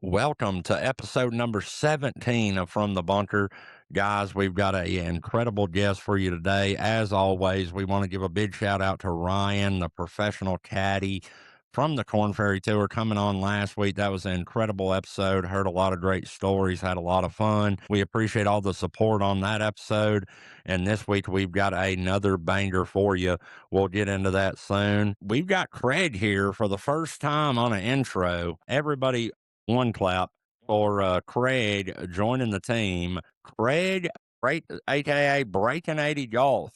Welcome to episode number 17 of From the Bunker. Guys, we've got an incredible guest for you today. As always, we want to give a big shout out to Ryan, the professional caddy from the Corn Ferry Tour, coming on last week. That was an incredible episode. Heard a lot of great stories, had a lot of fun. We appreciate all the support on that episode. And this week, we've got another banger for you. We'll get into that soon. We've got Craig here for the first time on an intro. Everybody, one clap for Craig joining the team. Craig, aka Breaking 80 Golf,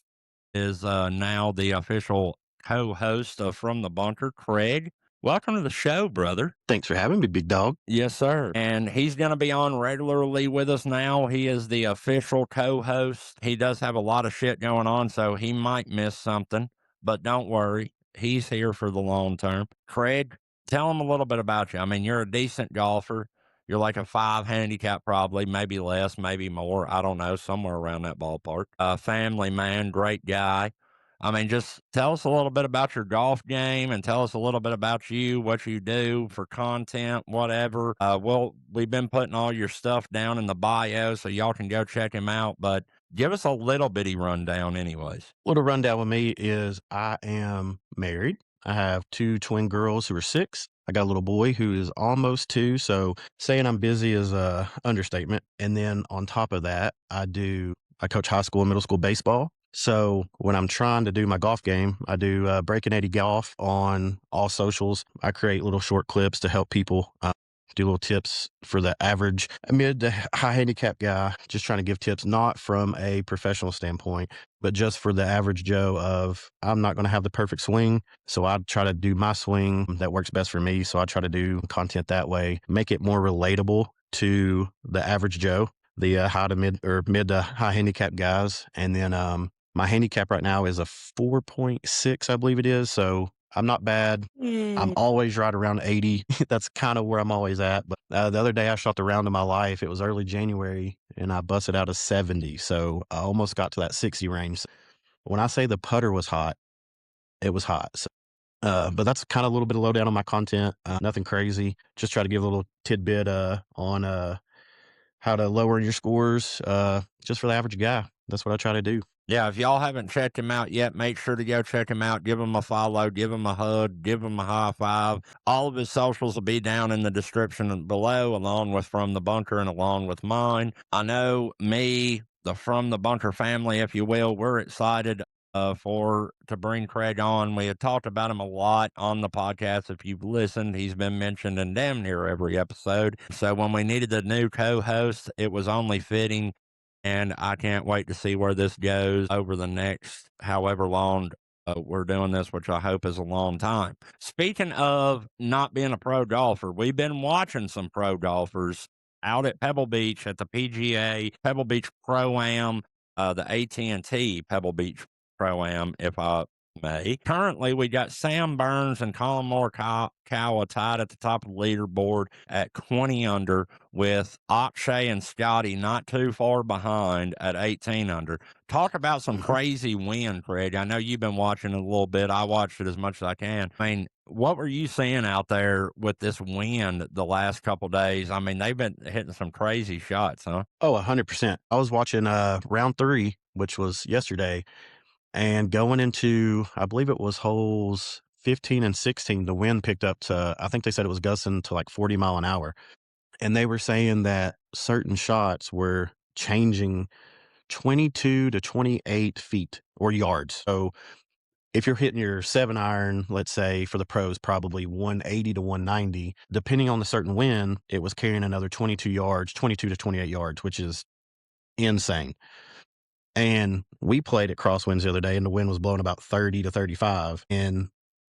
is now the official co-host of From the Bunker. Craig, welcome to the show, brother. Thanks for having me, big dog. Yes, sir. And he's going to be on regularly with us now. He is the official co-host. He does have a lot of shit going on, so he might miss something, but don't worry. He's here for the long term. Craig, tell him a little bit about you. I mean, you're a decent golfer. You're like a 5 handicap, probably, maybe less, maybe more. I don't know, somewhere around that ballpark. Family man, great guy. I mean, just tell us a little bit about your golf game and tell us a little bit about you, what you do for content, whatever. We've been putting all your stuff down in the bio so y'all can go check him out, but give us a little bitty rundown anyways. Little rundown with me is I am married. I have 2 twin girls who are 6. I got a little boy who is almost 2. So saying I'm busy is a understatement. And then on top of that, I coach high school and middle school baseball. So when I'm trying to do my golf game, I do Breaking 80 Golf on all socials. I create little short clips to help people do little tips for the average mid to high handicap guy, just trying to give tips, not from a professional standpoint, but just for the average Joe of, I'm not going to have the perfect swing. So I try to do my swing that works best for me. So I try to do content that way, make it more relatable to the average Joe, the high to mid or mid to high handicap guys. And then my handicap right now is a 4.6, I believe it is. So I'm not bad. I'm always right around 80. That's kind of where I'm always at. But the other day I shot the round of my life. It was early January and I busted out a 70. So I almost got to that 60 range. When I say the putter was hot, it was hot. So, but that's kind of a little bit of lowdown on my content. Nothing crazy. Just try to give a little tidbit on how to lower your scores just for the average guy. That's what I try to do. Yeah, if y'all haven't checked him out yet, make sure to go check him out. Give him a follow, give him a hug, give him a high five. All of his socials will be down in the description below, along with From the Bunker and along with mine. I know me, the From the Bunker family, if you will, we're excited to bring Craig on. We had talked about him a lot on the podcast. If you've listened, he's been mentioned in damn near every episode. So when we needed a new co-host, it was only fitting. And I can't wait to see where this goes over the next however long we're doing this, which I hope is a long time. Speaking of not being a pro golfer, we've been watching some pro golfers out at Pebble Beach at the PGA, Pebble Beach Pro-Am, the AT&T Pebble Beach Pro-Am, if I may. Currently, we got Sam Burns and Colin Morikawa tied at the top of the leaderboard at 20 under, with Akshay and Scotty not too far behind at 18 under. Talk about some crazy wind, Craig. I know you've been watching it a little bit. I watched it as much as I can. I mean, what were you seeing out there with this wind the last couple days? I mean, they've been hitting some crazy shots, huh? Oh, 100%. I was watching round 3, which was yesterday. And going into, I believe it was holes 15 and 16, the wind picked up to, I think they said it was gusting to like 40 mile an hour. And they were saying that certain shots were changing 22 to 28 feet or yards. So if you're hitting your 7-iron, let's say for the pros, probably 180 to 190, depending on the certain wind, it was carrying another 22 yards, 22 to 28 yards, which is insane. And we played at Crosswinds the other day and the wind was blowing about 30 to 35 and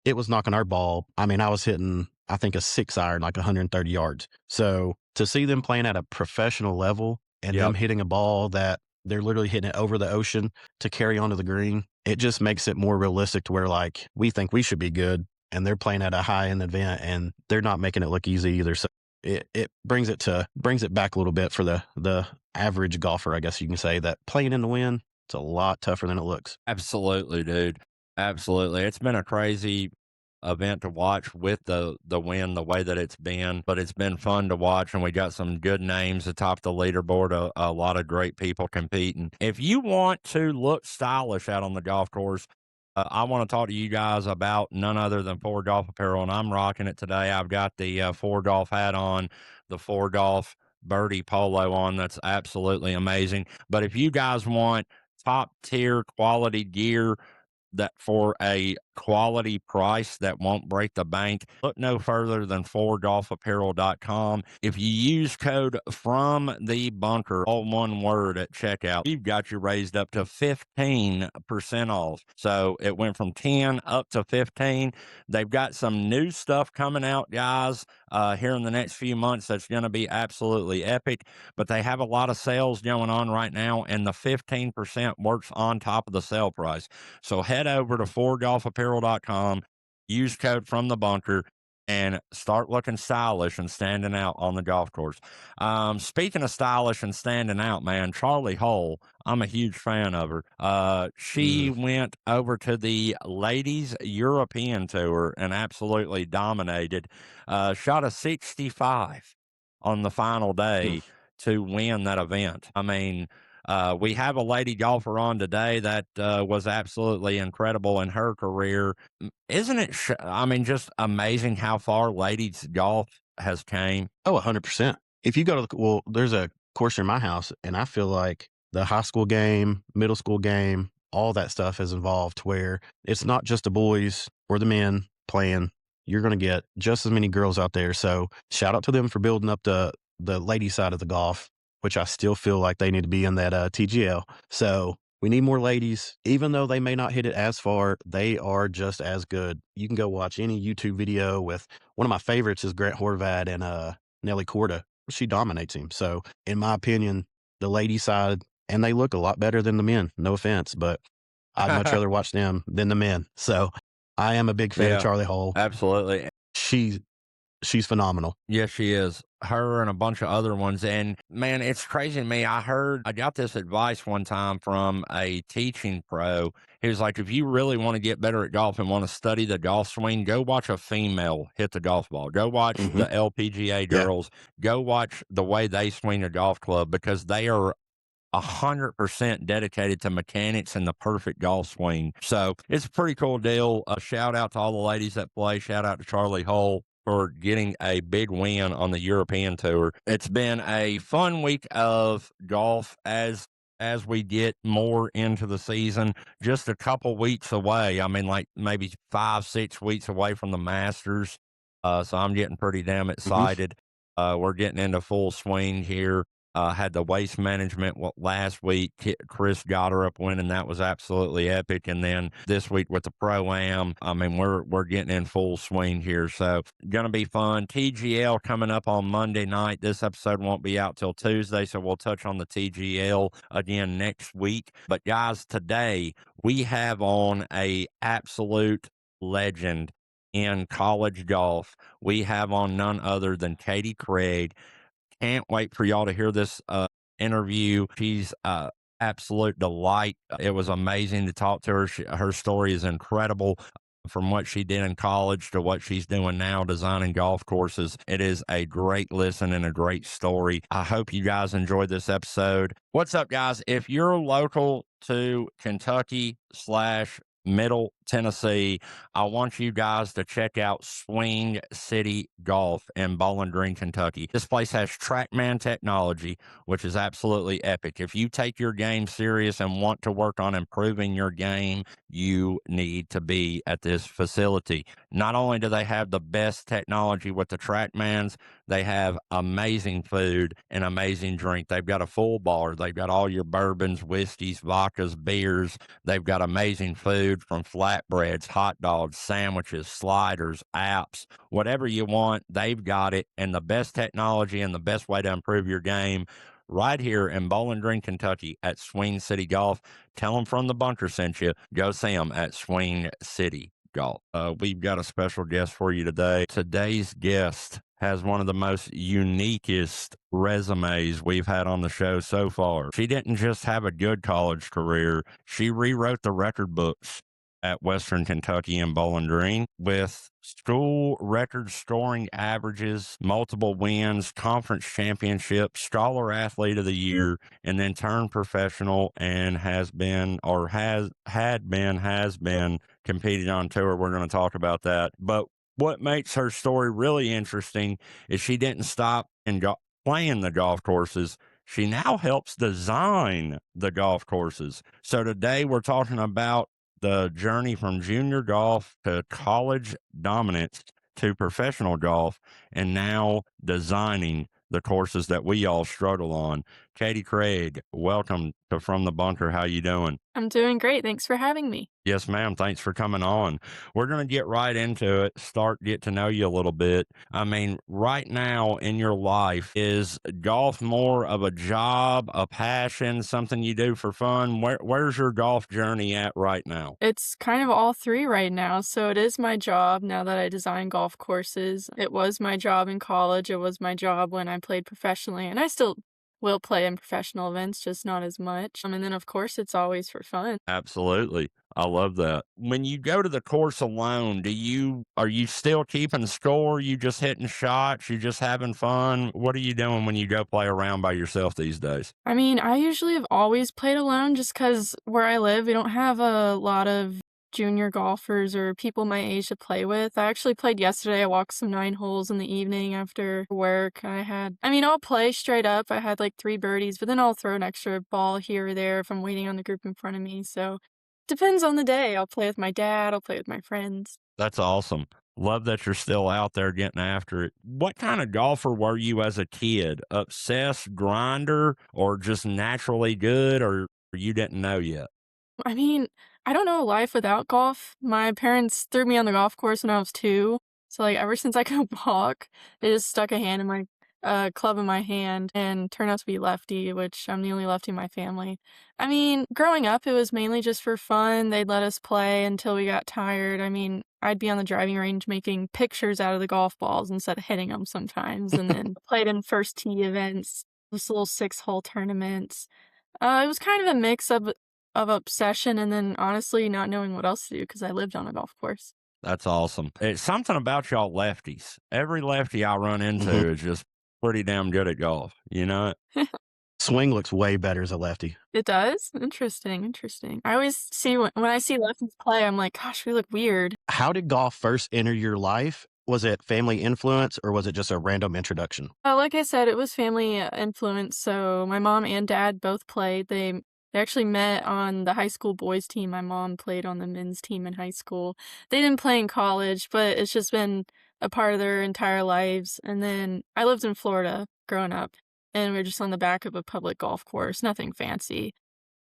it was knocking our ball. I mean, I was hitting, I think a 6-iron, like 130 yards. So to see them playing at a professional level and them hitting a ball that they're literally hitting it over the ocean to carry onto the green, it just makes it more realistic to where like we think we should be good and they're playing at a high end event and they're not making it look easy either. So it brings it back a little bit for the average golfer, I guess you can say, that playing in the wind, it's a lot tougher than it looks. Absolutely, dude. Absolutely. It's been a crazy event to watch with the win the way that it's been, but it's been fun to watch, and we got some good names atop the leaderboard, a lot of great people competing. If you want to look stylish out on the golf course, I want to talk to you guys about none other than Four Golf Apparel, and I'm rocking it today. I've got the Four Golf hat on, the Four Golf Birdie polo on. That's absolutely amazing. But if you guys want top tier quality gear that for a quality price that won't break the bank, look no further than fourgolfapparel.com. If you use code from the bunker, all one word at checkout, you've got you raised up to 15% off. So it went from 10 up to 15. They've got some new stuff coming out, guys, here in the next few months that's going to be absolutely epic. But they have a lot of sales going on right now, and the 15% works on top of the sale price. So head over to fourgolfapparel.com, use code from the bunker, and start looking stylish and standing out on the golf course. Speaking of stylish and standing out, man, Charlie Hull, I'm a huge fan of her. She Mm. went over to the Ladies European Tour and absolutely dominated. Shot a 65 on the final Mm. day to win that event. I mean, we have a lady golfer on today that was absolutely incredible in her career. Isn't it? I mean, just amazing how far ladies golf has came. Oh, 100%. If you go to well, there's a course near my house, and I feel like the high school game, middle school game, all that stuff is involved where it's not just the boys or the men playing. You're going to get just as many girls out there. So shout out to them for building up the lady side of the golf, which I still feel like they need to be in that TGL. So we need more ladies. Even though they may not hit it as far, they are just as good. You can go watch any YouTube video with one of my favorites is Grant Horvat and Nelly Corda. She dominates him. So in my opinion, the lady side, and they look a lot better than the men. No offense, but I'd much rather watch them than the men. So I am a big fan of Yeah, Charlie Hull. absolutely. She's she's phenomenal. Yes, she is. Her and a bunch of other ones. And man, it's crazy to me. I got this advice one time from a teaching pro. He was like, if you really want to get better at golf and want to study the golf swing, go watch a female hit the golf ball. Go watch Hmm. the LPGA Yeah. girls. Go watch the way they swing a golf club because they are 100% dedicated to mechanics and the perfect golf swing. So it's a pretty cool deal. A shout out to all the ladies that play. Shout out to Charlie Hull for getting a big win on the European Tour. It's been a fun week of golf as we get more into the season, just a couple weeks away. I mean, like maybe 5, 6 weeks away from the Masters. So I'm getting pretty damn Hmm. excited. We're getting into full swing here. Had the Waste Management last week. Chris got her up winning. That was absolutely epic. And then this week with the Pro-Am, I mean, we're getting in full swing here. So gonna be fun. TGL coming up on Monday night. This episode won't be out till Tuesday, so we'll touch on the TGL again next week. But guys, today we have on a absolute legend in college golf. We have on none other than Catie Craig. Can't wait for y'all to hear this interview. She's absolute delight. It was amazing to talk to her. Her story is incredible. From what she did in college to what she's doing now, designing golf courses. It is a great listen and a great story. I hope you guys enjoyed this episode. What's up, guys? If you're local to Kentucky slash Middle Tennessee, I want you guys to check out Swing City Golf in Bowling Green, Kentucky. This place has TrackMan technology, which is absolutely epic. If you take your game serious and want to work on improving your game, you need to be at this facility. Not only do they have the best technology with the TrackMans, they have amazing food and amazing drink. They've got a full bar. They've got all your bourbons, whiskeys, vodkas, beers. They've got amazing food from flatbreads, hot dogs, sandwiches, sliders, apps, whatever you want. They've got it. And the best technology and the best way to improve your game right here in Bowling Green, Kentucky at Swing City Golf. Tell them from the bunker sent you. Go see them at Swing City Golf. We've got a special guest for you today. Today's guest has one of the most uniquest resumes we've had on the show so far. She didn't just have a good college career, she rewrote the record books at Western Kentucky in Bowling Green with school record scoring averages, multiple wins, conference championship, scholar athlete of the year, and then turned professional and has been or has been competing on tour. We're going to talk about that. But what makes her story really interesting is she didn't stop and playing the golf courses. She now helps design the golf courses. So today we're talking about the journey from junior golf to college dominance to professional golf and now designing the courses that we all struggle on. Catie Craig, welcome to From the Bunker. How you doing? I'm doing great. Thanks for having me. Yes, ma'am. Thanks for coming on. We're going to get right into it, get to know you a little bit. I mean, right now in your life, is golf more of a job, a passion, something you do for fun? Where's your golf journey at right now? It's kind of all three right now. So it is my job now that I design golf courses. It was my job in college. It was my job when I played professionally, and I still will play in professional events, just not as much. And then, of course, it's always for fun. Absolutely. I love that. When you go to the course alone, are you still keeping score? You just hitting shots? You just having fun? What are you doing when you go play around by yourself these days? I mean, I usually have always played alone just because where I live, we don't have a lot of junior golfers or people my age to play with. I actually played yesterday. I walked some 9 holes in the evening after work. I'll play straight up. I had like 3 birdies, but then I'll throw an extra ball here or there if I'm waiting on the group in front of me. So depends on the day. I'll play with my dad. I'll play with my friends. That's awesome. Love that you're still out there getting after it. What kind of golfer were you as a kid? Obsessed, grinder, or just naturally good, or you didn't know yet? I mean, I don't know a life without golf. My parents threw me on the golf course when I was 2. So, like, ever since I could walk, they just stuck a hand in my club in my hand and turned out to be lefty, which I'm the only lefty in my family. I mean, growing up, it was mainly just for fun. They'd let us play until we got tired. I mean, I'd be on the driving range making pictures out of the golf balls instead of hitting them sometimes, and then played in first tee events, those little 6-hole tournaments. It was kind of a mix of obsession and then honestly not knowing what else to do because I lived on a golf course. That's awesome. It's something about y'all lefties. Every lefty I run into Mhm. is just pretty damn good at golf. You know? Swing looks way better as a lefty. It does? Interesting, interesting. I always see when I see lefties play, I'm like, "Gosh, we look weird." How did golf first enter your life? Was it family influence or was it just a random introduction? Like I said, it was family influence, so my mom and dad both played. They actually met on the high school boys team. My mom played on the men's team in high school. They didn't play in college, but it's just been a part of their entire lives. And then I lived in Florida growing up, and we are just on the back of a public golf course, nothing fancy.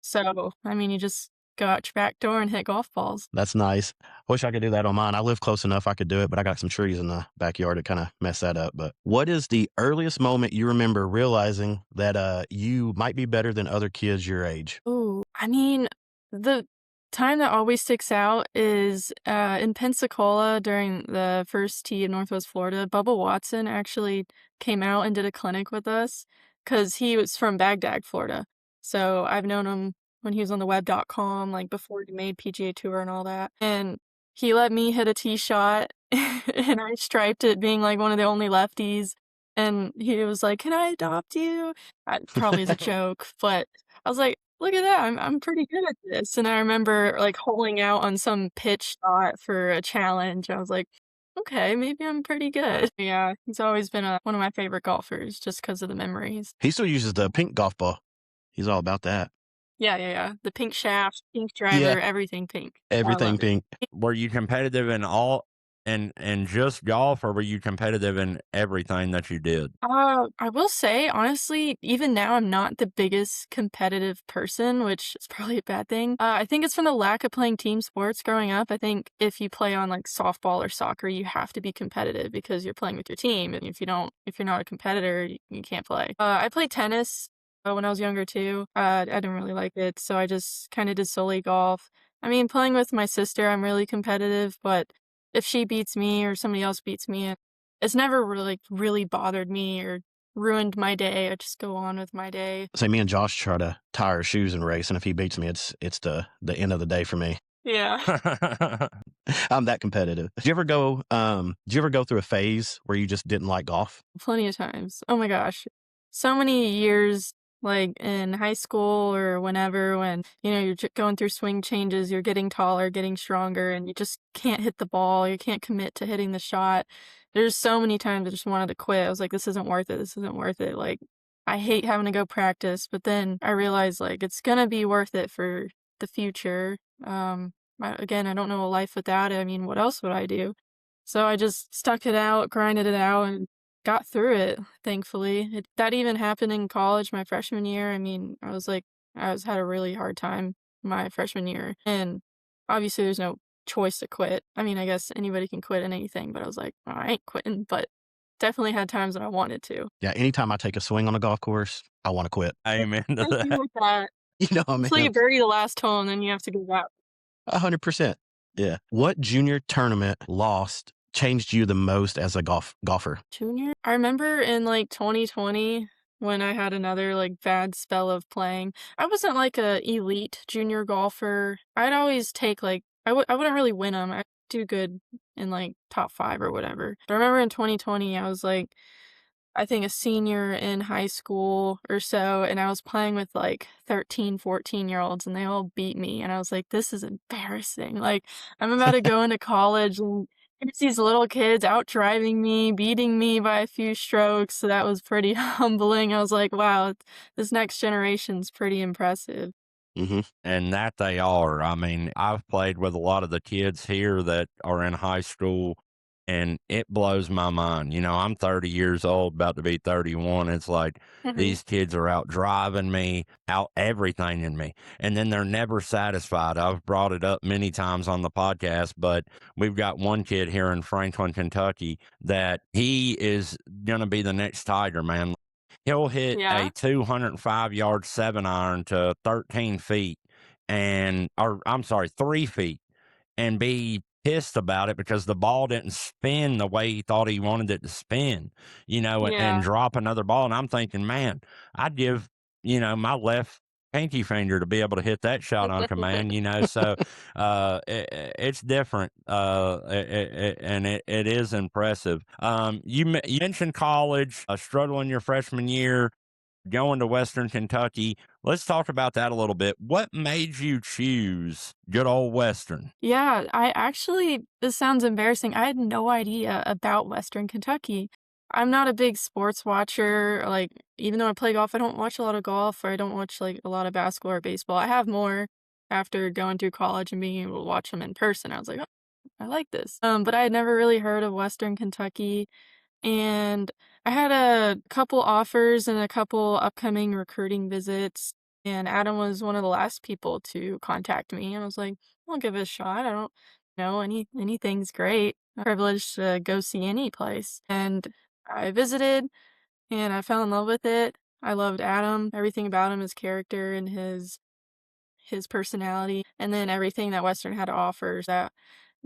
So, I mean, you just go out your back door and hit golf balls. That's nice. I wish I could do that on mine. I live close enough I could do it, but I got some trees in the backyard to kind of mess that up. But what is the earliest moment you remember realizing that you might be better than other kids your age? Ooh, I mean, the time that always sticks out is in Pensacola during the first tee of Northwest Florida. Bubba Watson actually came out and did a clinic with us because he was from Baghdad, Florida. So I've known him when he was on the web.com, like before he made PGA Tour and all that. And he let me hit a tee shot and I striped it being like one of the only lefties. And he was like, "Can I adopt you?" Probably as a joke, but I was like, "Look at that, I'm pretty good at this." And I remember, like, holing out on some pitch shot for a challenge. I was like, "Okay, maybe I'm pretty good." Yeah, he's always been one of my favorite golfers just because of the memories. He still uses the pink golf ball. He's all about that. Yeah, yeah, yeah. The pink shaft, pink Yeah, driver, everything pink. I everything love it. pink. Were you competitive in all and just golf, or were you competitive in everything that you did? I will say, honestly, even now, I'm not the biggest competitive person, which is probably a bad thing. I think it's from the lack of playing team sports growing up. I think if you play on like softball or soccer, you have to be competitive because you're playing with your team. And if you're not a competitor, you can't play. I played tennis when I was younger too. I didn't really like it, so I just kind of did solely golf. I mean, playing with my sister, I'm really competitive, but if she beats me or somebody else beats me, it's never really bothered me or ruined my day. I just go on with my day. Say me and Josh try to tie our shoes and race, and if he beats me, it's the end of the day for me. Yeah. I'm that competitive. Did you ever go through a phase where you just didn't like golf? Plenty of times. Oh my gosh. So many years, like in high school or whenever, when, you're going through swing changes, you're getting taller, getting stronger, and you just can't hit the ball. You can't commit to hitting the shot. There's so many times I just wanted to quit. I was like, this isn't worth it. This isn't worth it. Like, I hate having to go practice, but then I realized, like, it's gonna be worth it for the future. Again, I don't know a life without it. I mean, what else would I do? So I just stuck it out, grinded it out, and got through it, thankfully. That even happened in college my freshman year. I mean, had a really hard time my freshman year. And obviously there's no choice to quit. I mean, I guess anybody can quit at anything, but I was like, "Oh, I ain't quitting," but definitely had times when I wanted to. Yeah, anytime I take a swing on a golf course, I wanna quit. Amen to I feel that. like that. You know what I Until mean? you birdie the last hole and then you have to go back. 100%. Yeah. What junior tournament lost changed you the most as a golfer? Junior? I remember in, like, 2020 when I had another, like, bad spell of playing. I wasn't, like, a elite junior golfer. I'd always take, like I wouldn't really win them. 'em. I'd do good in, like, top 5 or whatever. But I remember in 2020, I was, like, I think a senior in high school or so, and I was playing with like 13, 14-year-olds and they all beat me. And I was like, this is embarrassing. Like, I'm about to go into college and it's these little kids out driving me, beating me by a few strokes. So that was pretty humbling. I was like, wow, this next generation's pretty impressive. Mhm. And that they are. I mean, I've played with a lot of the kids here that are in high school, and it blows my mind. I'm 30 years old, about to be 31. It's like Mhm. these kids are out driving me, out everything in me, and then they're never satisfied. I've brought it up many times on the podcast, but we've got one kid here in Franklin, Kentucky, that he is going to be the next Tiger, man. He'll hit a Yeah. 205-yard 7-iron to 13 feet or I'm sorry, 3 feet, and be pissed about it because the ball didn't spin the way he thought he wanted it to spin, and Yeah. drop another ball. And I'm thinking, man, I'd give, my left pinky finger to be able to hit that shot on command, So it's different, and it is impressive. You mentioned college, struggling your freshman year, going to Western Kentucky. Let's talk about that a little bit. What made you choose good old Western? Yeah, this sounds embarrassing. I had no idea about Western Kentucky. I'm not a big sports watcher. Like, even though I play golf, I don't watch a lot of golf or I don't watch like a lot of basketball or baseball. I have more after going through college and being able to watch them in person. I was like, oh, I like this. But I had never really heard of Western Kentucky. And I had a couple offers and a couple upcoming recruiting visits, and Adam was one of the last people to contact me. And I was like, I'll give it a shot. I don't know anything's great. I'm privileged to go see any place. And I visited and I fell in love with it. I loved Adam, everything about him, his character and his personality, and then everything that Western had to offer.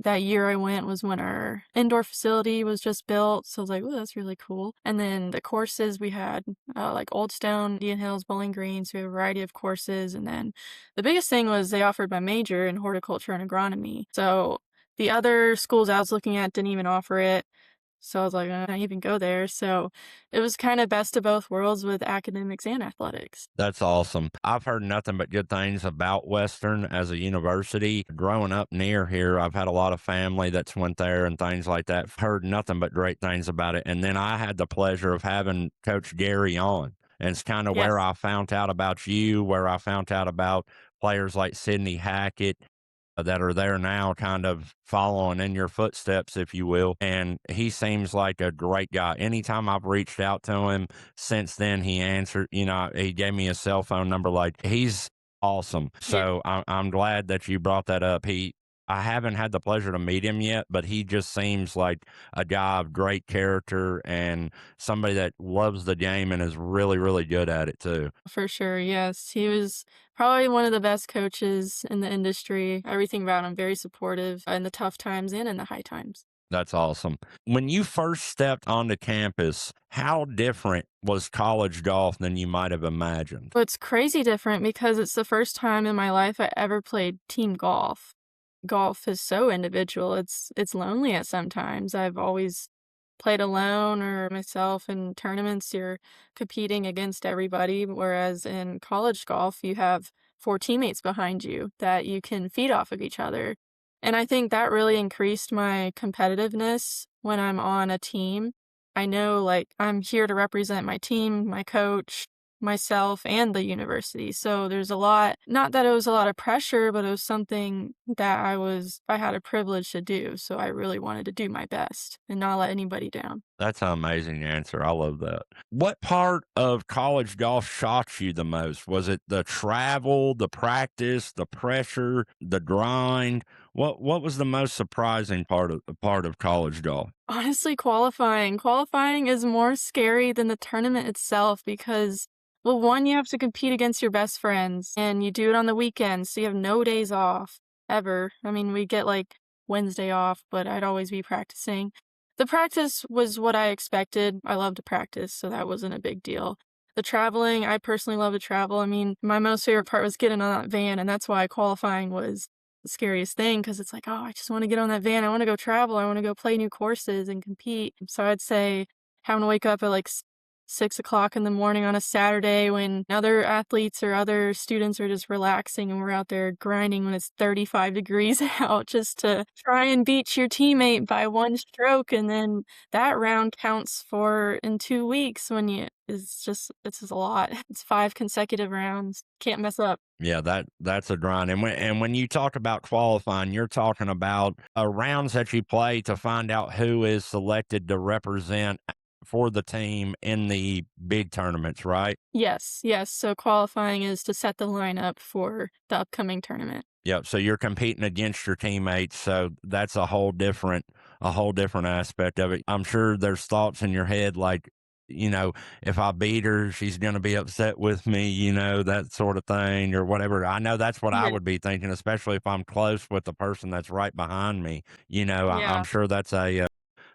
That year I went was when our indoor facility was just built, so I was like, "Ooh, that's really cool." And then the courses we had, like Old Stone, Indian Hills, Bowling Green, so we have a variety of courses, and then the biggest thing was they offered my major in horticulture and agronomy. So the other schools I was looking at didn't even offer it, so I was like, "I even go there?" So it was kinda best of both worlds with academics and athletics. That's awesome. I've heard nothing but good things about Western as a university. Growing up near here, I've had a lot of family that's went there and things like that. Heard nothing but great things about it. And then I had the pleasure of having Coach Gary on. And it's kind of where Yes, I found out about you, where I found out about players like Sydney Hackett, that are there now, kind of following in your footsteps, if you will. And he seems like a great guy. Anytime I've reached out to him since then, he answered, he gave me a cell phone number. Like, he's awesome. yeah. So I'm glad that you brought that up. I haven't had the pleasure to meet him yet, but he just seems like a guy of great character and somebody that loves the game and is really, really good at it too. For sure, yes. He was probably one of the best coaches in the industry. Everything about him, very supportive in the tough times and in the high times. That's awesome. When you first stepped onto campus, how different was college golf than you might have imagined? But it's crazy different because it's the first time in my life I ever played team golf. golf is so individual. It's lonely at sometimes. I've always played alone or myself in tournaments. You're competing against everybody, whereas in college golf, you have four teammates behind you that you can feed off of each other. And I think that really increased my competitiveness when I'm on a team. I know, like, I'm here to represent my team, my coach, myself, and the university. So there's a lot, not that it was a lot of pressure, but it was something that I had a privilege to do. So I really wanted to do my best and not let anybody down. That's an amazing answer. I love that. What part of college golf shocked you the most? Was it the travel, the practice, the pressure, the grind? What was the most surprising part of college golf? Honestly, qualifying. Qualifying is more scary than the tournament itself because, well, one, you have to compete against your best friends, and you do it on the weekends, so you have no days off ever. I mean, we get like Wednesday off, but I'd always be practicing. The practice was what I expected. I love to practice, so that wasn't a big deal. The traveling, I personally love to travel. I mean, my most favorite part was getting on that van, and that's why qualifying was the scariest thing because it's like, "Oh, I just wanna get on that van. I wanna go travel. I wanna go play new courses and compete." So I'd say having to wake up at, like, 6 o'clock in the morning on a Saturday when other athletes or other students are just relaxing and we're out there grinding when it's 35 degrees out just to try and beat your teammate by 1 stroke, and then that round counts for in 2 weeks when you it's just a lot. It's 5 consecutive rounds. Can't mess up. Yeah, that's a grind. And when you talk about qualifying, you're talking about rounds that you play to find out who is selected to represent for the team in the big tournaments, right? Yes, yes, so qualifying is to set the lineup for the upcoming tournament. Yep. So you're competing against your teammates. So that's a whole different aspect of it. I'm sure there's thoughts in your head like, if I beat her, she's going to be upset with me, that sort of thing or whatever. I know that's what I Yeah, would be thinking, especially if I'm close with the person that's right behind me. I'm yeah. sure that's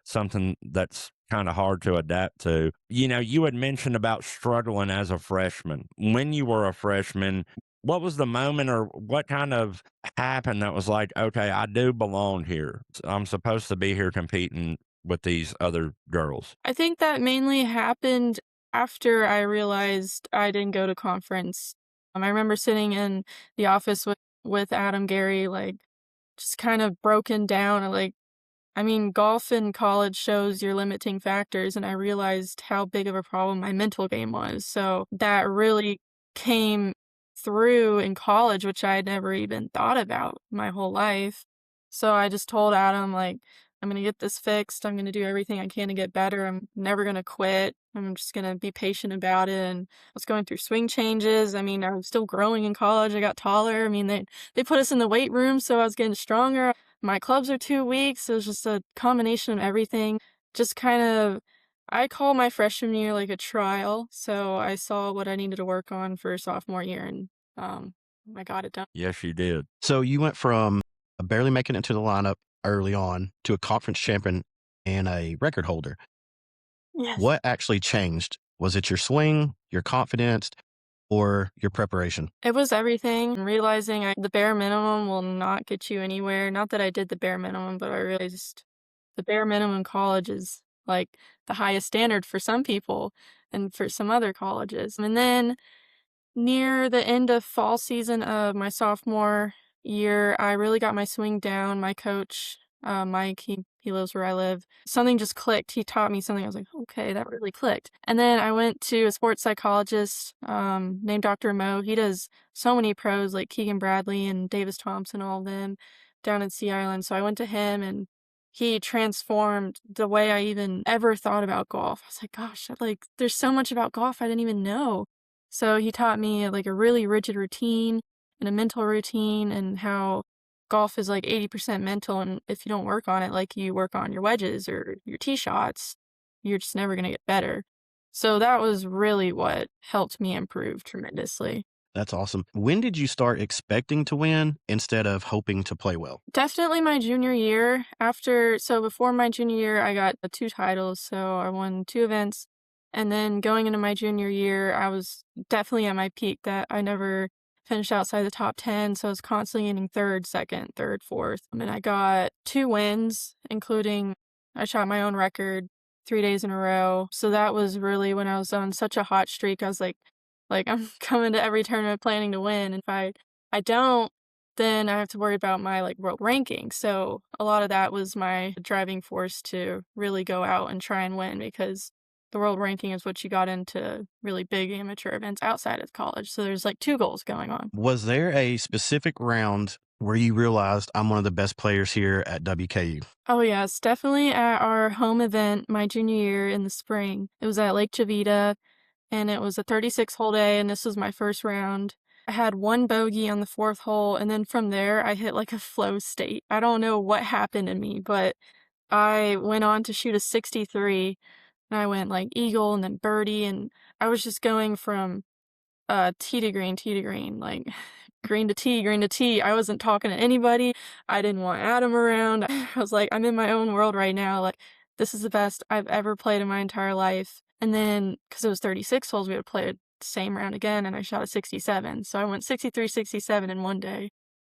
something that's kind of hard to adapt to. You had mentioned about struggling as a freshman. When you were a freshman, what was the moment or what kind of happened that was like, okay, I do belong here. I'm supposed to be here competing with these other girls. I think that mainly happened after I realized I didn't go to conference. I remember sitting in the office with Adam Gary, like, just kind of broken down, like, I mean, golf in college shows your limiting factors, and I realized how big of a problem my mental game was. So that really came through in college, which I had never even thought about my whole life. So I just told Adam, like, I'm gonna get this fixed. I'm gonna do everything I can to get better. I'm never gonna quit. I'm just gonna be patient about it. And I was going through swing changes. I mean, I was still growing in college. I got taller. I mean, they put us in the weight room, so I was getting stronger. My clubs are 2 weeks. It was just a combination of everything. Just kind of I call my freshman year like a trial, so I saw what I needed to work on for sophomore year, and, um, I got it done. Yes, you did. So you went from barely making it into the lineup early on to a conference champion and a record holder. Yes. What actually changed? Was it your swing, your confidence, or your preparation? It was everything, realizing the bare minimum will not get you anywhere. Not that I did the bare minimum, but I realized the bare minimum in college is, like, the highest standard for some people and for some other colleges. And then near the end of fall season of my sophomore year, I really got my swing down. My coach, Mike, he lives where I live. Something just clicked. He taught me something. I was like, okay, that really clicked. And then I went to a sports psychologist named Dr. Mo. He does so many pros like Keegan Bradley and Davis Thompson, all of them down in Sea Island. So I went to him and he transformed the way I even ever thought about golf. I was like, gosh, like there's so much about golf I didn't even know. So he taught me like a really rigid routine and a mental routine and how golf is like 80% mental. And if you don't work on it, like you work on your wedges or your tee shots, you're just never going to get better. So that was really what helped me improve tremendously. That's awesome. When did you start expecting to win instead of hoping to play well? Definitely my junior year. Before my junior year, I got 2 titles. So I won 2 events. And then going into my junior year, I was definitely at my peak that I never finished outside the top 10, so I was constantly getting third, second, third, fourth. And I got 2 wins, including I shot my own record 3 days in a row. So that was really when I was on such a hot streak. I was like I'm coming to every tournament planning to win. And if I don't, then I have to worry about my like world ranking. So a lot of that was my driving force to really go out and try and win because the world ranking is what you got into really big amateur events outside of college. So there's like 2 goals going on. Was there a specific round where you realized I'm one of the best players here at WKU? Oh, yes, definitely at our home event my junior year in the spring. It was at Lake Chavita, and it was a 36-hole day, and this was my first round. I had 1 bogey on the 4th hole, and then from there, I hit like a flow state. I don't know what happened to me, but I went on to shoot a 63, and I went like eagle and then birdie, and I was just going from tee to green, like green to tee, green to tee. I wasn't talking to anybody. I didn't want Adam around. I was like, I'm in my own world right now. Like, this is the best I've ever played in my entire life. And then, because it was 36 holes, we would play the same round again, and I shot a 67. So I went 63, 67 in one day.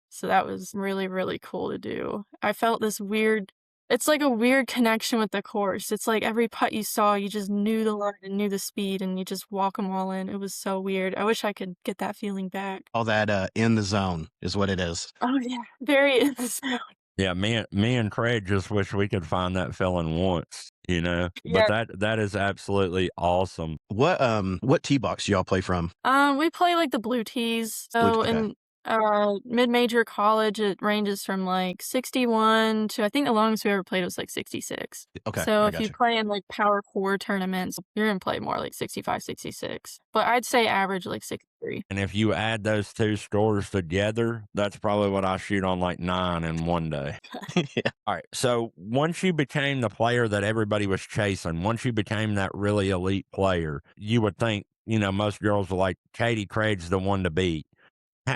So that was really, really cool to do. I felt this weird, it's like a weird connection with the course. It's like every putt you saw, you just knew the line and knew the speed, and you just walk them all in. It was so weird. I wish I could get that feeling back. All that in the zone is what it is. Oh, yeah. Very in the zone. Yeah, me and Craig just wish we could find that feeling once, you know. But Yeah. that is absolutely awesome. What tee box do y'all play from? We play like the blue tees. Blue So okay. in mid-major college, it ranges from like 61 to I think the longest we ever played was like 66. Okay, So I if got you you. play in like power core tournaments, you're gonna play more like 65, 66. But I'd say average like 63. And if you add those two scores together, that's probably what I shoot on like 9 in one day. Yeah. All right. So once you became the player that everybody was chasing, once you became that really elite player, you would think, most girls are like, Catie Craig's the one to beat.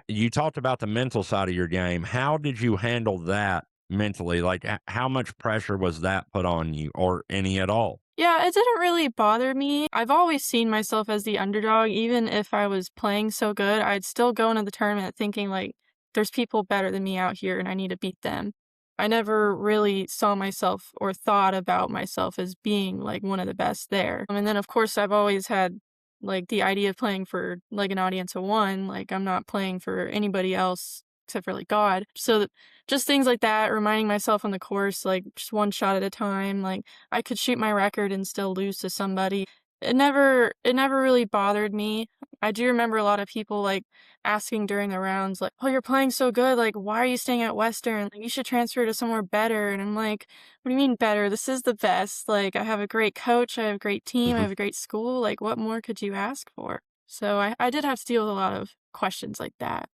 You talked about the mental side of your game. How did you handle that mentally? Like, how much pressure was that put on you, or any at all? Yeah, it didn't really bother me. I've always seen myself as the underdog. Even if I was playing so good, I'd still go into the tournament thinking, like, there's people better than me out here and I need to beat them. I never really saw myself or thought about myself as being, like, one of the best there. And then, of course, I've always had, like, the idea of playing for, like, an audience of one. Like, I'm not playing for anybody else except for, like, God. So just things like that, reminding myself on the course, like, just one shot at a time, like, I could shoot my record and still lose to somebody. It never really bothered me. I do remember a lot of people, like, asking during the rounds, like, "Oh, you're playing so good, like, why are you staying at Western? Like, you should transfer to somewhere better." And I'm like, "What do you mean better? This is the best. Like, I have a great coach, I have a great team, I Mhm. have a great school, like, what more could you ask for?" So I did have to deal with a lot of questions like that.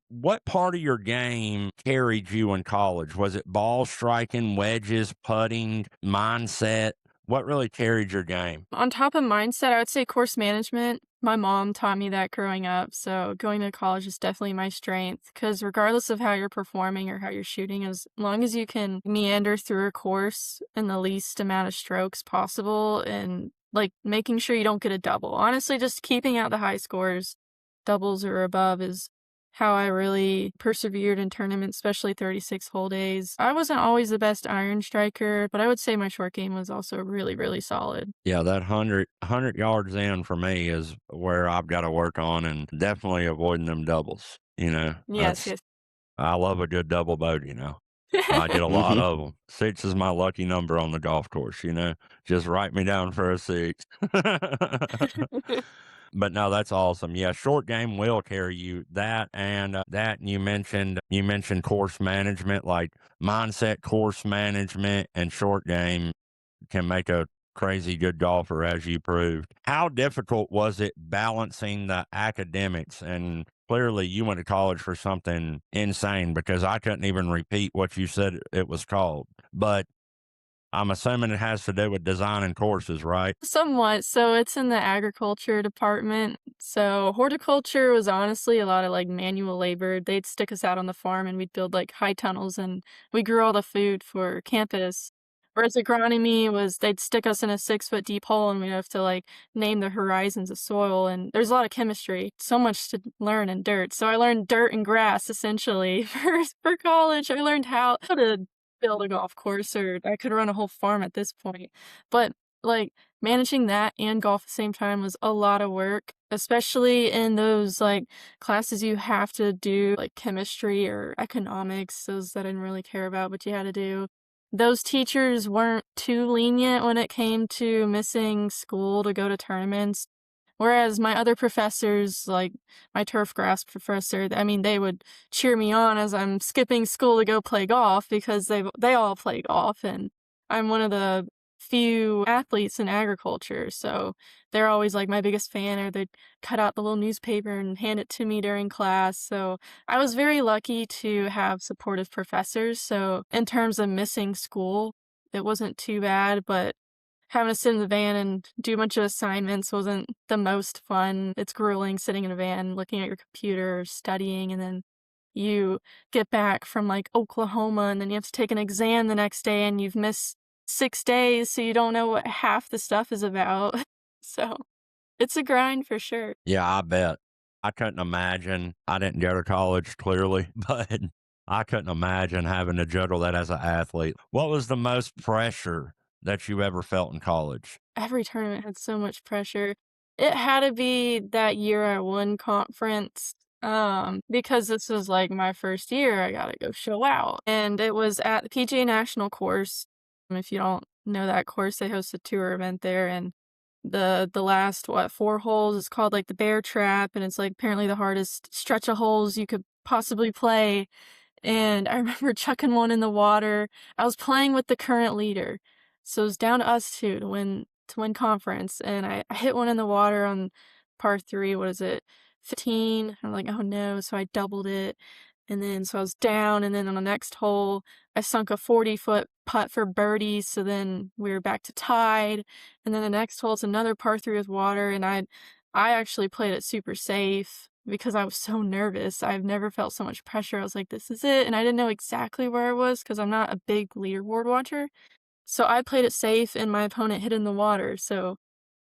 What part of your game carried you in college? Was it ball striking, wedges, putting, mindset? What really carried your game? On top of mindset, I would say course management. My mom taught me that growing up, so going to college is definitely my strength. Because regardless of how you're performing or how you're shooting, as long as you can meander through a course in the least amount of strokes possible and like making sure you don't get a double. Honestly, just keeping out the high scores, doubles or above is how I really persevered in tournaments, especially 36 hole days. I wasn't always the best iron striker, but I would say my short game was also really, really solid. Yeah, that 100 yards in for me is where I've got to work on, and definitely avoiding them doubles. Yes, yes. I love a good double bogey. I get a lot Mhm. of them. 6 is my lucky number on the golf course. Just write me down for a 6. But no, that's awesome. Yeah, short game will carry you. And you mentioned course management, like mindset, course management, and short game can make a crazy good golfer, as you proved. How difficult was it balancing the academics? And clearly, you went to college for something insane, because I couldn't even repeat what you said it was called. But I'm assuming it has to do with designing courses, right? Somewhat. So it's in the agriculture department. So horticulture was honestly a lot of like manual labor. They'd stick us out on the farm and we'd build like high tunnels and we grew all the food for campus. Whereas agronomy was they'd stick us in a 6-foot deep hole and we'd have to like name the horizons of soil. And there's a lot of chemistry, so much to learn in dirt. So I learned dirt and grass essentially for college. I learned how to build a golf course, or I could run a whole farm at this point. But like managing that and golf at the same time was a lot of work, especially in those like classes you have to do like chemistry or economics, those that I didn't really care about, but you had to do. Those teachers weren't too lenient when it came to missing school to go to tournaments. Whereas my other professors, like my turf grass professor, I mean, they would cheer me on as I'm skipping school to go play golf because they all play golf, and I'm one of the few athletes in agriculture, so they're always like my biggest fan, or they'd cut out the little newspaper and hand it to me during class. So I was very lucky to have supportive professors. So in terms of missing school, it wasn't too bad, but having to sit in the van and do a bunch of assignments wasn't the most fun. It's grueling sitting in a van, looking at your computer, studying, and then you get back from like Oklahoma and then you have to take an exam the next day and you've missed 6 days, so you don't know what half the stuff is about. So it's a grind for sure. Yeah, I bet. I couldn't imagine. I didn't go to college, clearly, but I couldn't imagine having to juggle that as an athlete. What was the most pressure that you ever felt in college? Every tournament had so much pressure. It had to be that year I won conference, because this was like my first year, I gotta go show out. And it was at the PGA National course. If you don't know that course, they host a tour event there, and the last, 4 holes is called like the bear trap, and it's like apparently the hardest stretch of holes you could possibly play. And I remember chucking one in the water. I was playing with the current leader, so it was down to us 2 to win conference, and I hit one in the water on par 3, what is it, 15? I'm like, "Oh, no," so I doubled it, and then so I was down, and then on the next hole, I sunk a 40-foot putt for birdie, so then we were back to tied, and then the next hole, it's another par 3 with water, and I actually played it super safe because I was so nervous. I've never felt so much pressure. I was like, "This is it," and I didn't know exactly where I was because 'cause I'm not a big leaderboard watcher. So I played it safe and my opponent hit in the water, so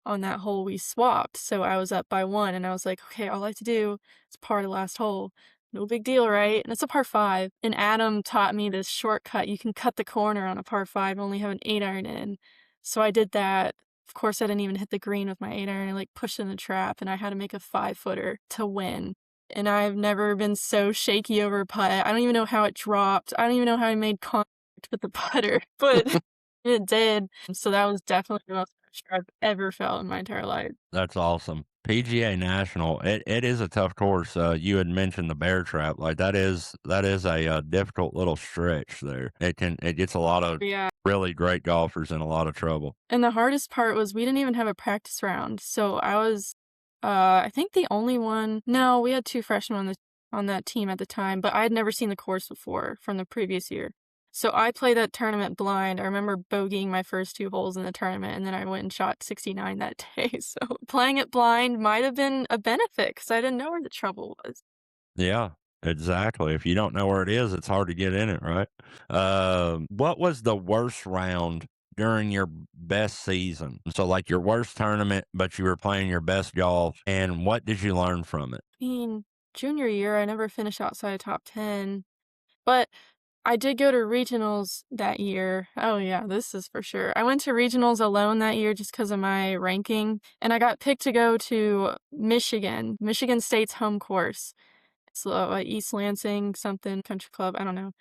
on that hole we swapped, so I was up by 1 and I was like, "Okay, all I have to do is par the last hole. No big deal, right?" And it's a par 5, and Adam taught me this shortcut. You can cut the corner on a par 5 and only have an 8 iron in. So I did that. Of course, I didn't even hit the green with my 8 iron. I, like, pushed in the trap, and I had to make a 5-footer to win. And I've never been so shaky over a putt. I don't even know how it dropped. I don't even know how I made contact with the putter, but it did. So that was definitely the most pressure I've ever felt in my entire life. That's awesome. PGA National, it is a tough course. You had mentioned the bear trap, like that is a difficult little stretch there. It gets a lot of Yeah. really great golfers in a lot of trouble. And the hardest part was we didn't even have a practice round. So I was, I think the only one. No, we had 2 freshmen on that team at the time, but I had never seen the course before from the previous year. So I played that tournament blind. I remember bogeying my first 2 holes in the tournament, and then I went and shot 69 that day. So playing it blind might have been a benefit because I didn't know where the trouble was. Yeah, exactly. If you don't know where it is, it's hard to get in it, right? What was the worst round during your best season? So, like your worst tournament, but you were playing your best golf, and what did you learn from it? I mean, junior year, I never finished outside of top 10, but I did go to regionals that year. Oh, yeah, this is for sure. I went to regionals alone that year just because of my ranking, and I got picked to go to Michigan State's home course. It's East Lansing something country club, I don't know.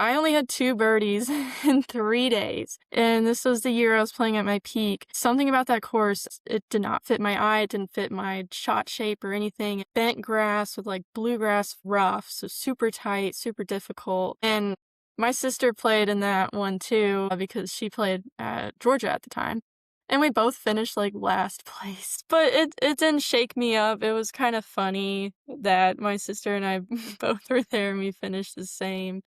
I only had 2 birdies in 3 days, and this was the year I was playing at my peak. Something about that course, it did not fit my eye, it didn't fit my shot shape or anything. Bent grass with, like, bluegrass rough, so super tight, super difficult, and my sister played in that one too, because she played at Georgia at the time, and we both finished, like, last place, but it didn't shake me up. It was kind of funny that my sister and I both were there and we finished the same.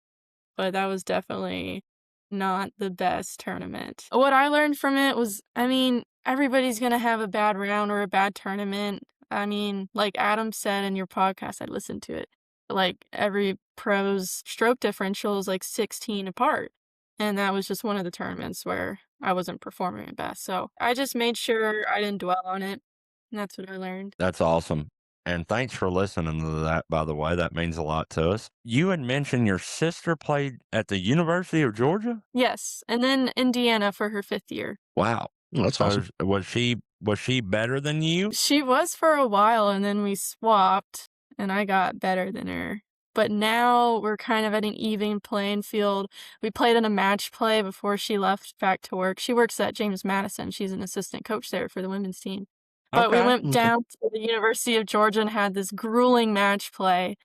But that was definitely not the best tournament. What I learned from it was, I mean, everybody's gonna have a bad round or a bad tournament. I mean, like Adam said in your podcast, I listened to it. Like every pro's stroke differential is like 16 apart. and that was just one of the tournaments where I wasn't performing at best. So I just made sure I didn't dwell on it, and that's what I learned. That's awesome. And thanks for listening to that, by the way. That means a lot to us. You had mentioned your sister played at the University of Georgia? Yes, and then Indiana for her 5th year. Wow. Oh, that's awesome. So was she better than you? She was for a while, and then we swapped, and I got better than her. But now we're kind of at an even playing field. We played in a match play before she left back to work. She works at James Madison. She's an assistant coach there for the women's team. But we Okay. went Okay. down to the University of Georgia and had this grueling match play,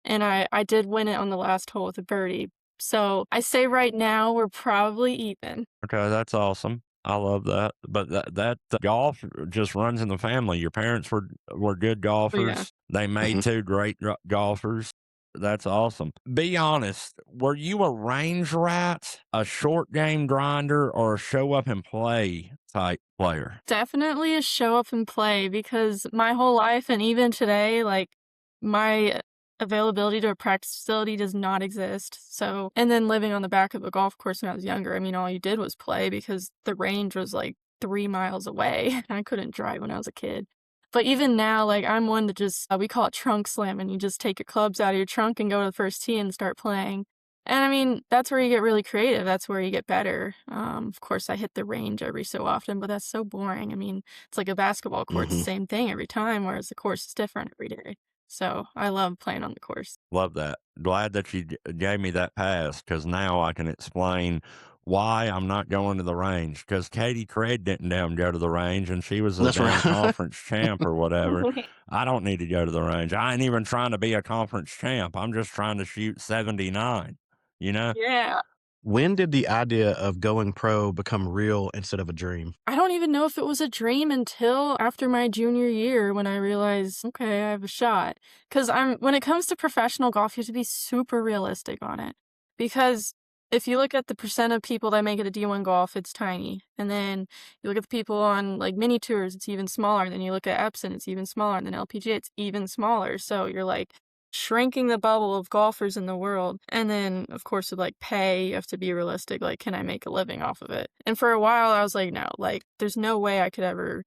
and I did win it on the last hole with a birdie. So I say right now we're probably even. Okay, that's awesome. I love that. But that golf just runs in the family. Your parents were good Oh, yeah. golfers. They made Mhm. two great golfers. That's awesome. Be honest. Were you a range rat, a short game grinder, or a show up and play type player? Definitely a show up and play because my whole life and even today, like, my availability to a practice facility does not exist. So, and then living on the back of a golf course when I was younger, I mean, all you did was play because the range was like 3 miles away. I couldn't drive when I was a kid. But even now, like, I'm one to just, we call it trunk slamming. You just take your clubs out of your trunk and go to the first tee and start playing. And I mean, that's where you get really creative. That's where you get better. Of course, I hit the range every so often, but that's so boring. I mean, it's like a basketball court, it's the Mhm. same thing every time, whereas the course is different every day. So I love playing on the course. Love that. Glad that you gave me that pass because now I can explain why I'm not going to the range. Because Catie Craig didn't damn go to the range and she was a That's damn right. conference champ or whatever. I don't need to go to the range. I ain't even trying to be a conference champ. I'm just trying to shoot 79, you know? Yeah. When did the idea of going pro become real instead of a dream? I don't even know if it was a dream until after my junior year when I realized, okay, I have a shot. Because when it comes to professional golf, you have to be super realistic on it. Because if you look at the percent of people that make it to D1 golf, it's tiny. And then you look at the people on like mini tours, it's even smaller. Then you look at Epson, it's even smaller. And then LPGA, it's even smaller. So you're like shrinking the bubble of golfers in the world. And then, of course, with like pay, you have to be realistic. Like, can I make a living off of it? And for a while, I was like, no, like, there's no way I could ever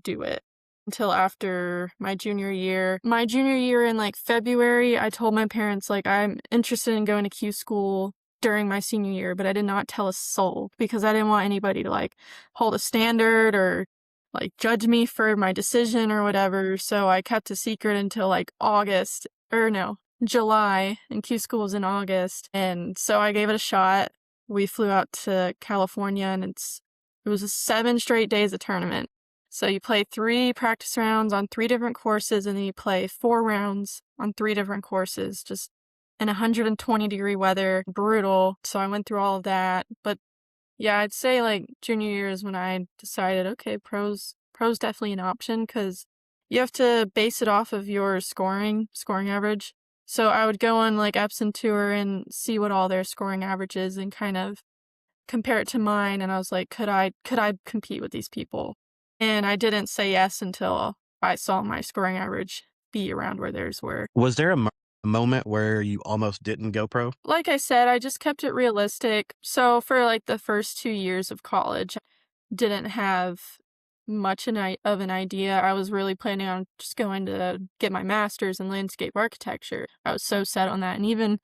do it until after my junior year. My junior year in like February, I told my parents, like, I'm interested in going to Q school during my senior year, but I did not tell a soul because I didn't want anybody to like hold a standard or like judge me for my decision or whatever. So I kept a secret until like August or no, July, and Q school was in August. And so I gave it a shot. We flew out to California and it was a 7 straight days of tournament. So you play 3 practice rounds on 3 different courses and then you play 4 rounds on 3 different courses, just in 120-degree weather, brutal. So I went through all of that. But yeah, I'd say like junior year is when I decided, okay, pros definitely an option because you have to base it off of your scoring average. So I would go on like Epson Tour and see what all their scoring average is and kind of compare it to mine. And I was like, could I compete with these people? And I didn't say yes until I saw my scoring average be around where theirs were. Was there a moment where you almost didn't go pro? Like I said, I just kept it realistic. So for like the first 2 years of college, didn't have much of an idea. I was really planning on just going to get my master's in landscape architecture. I was so set on that. And even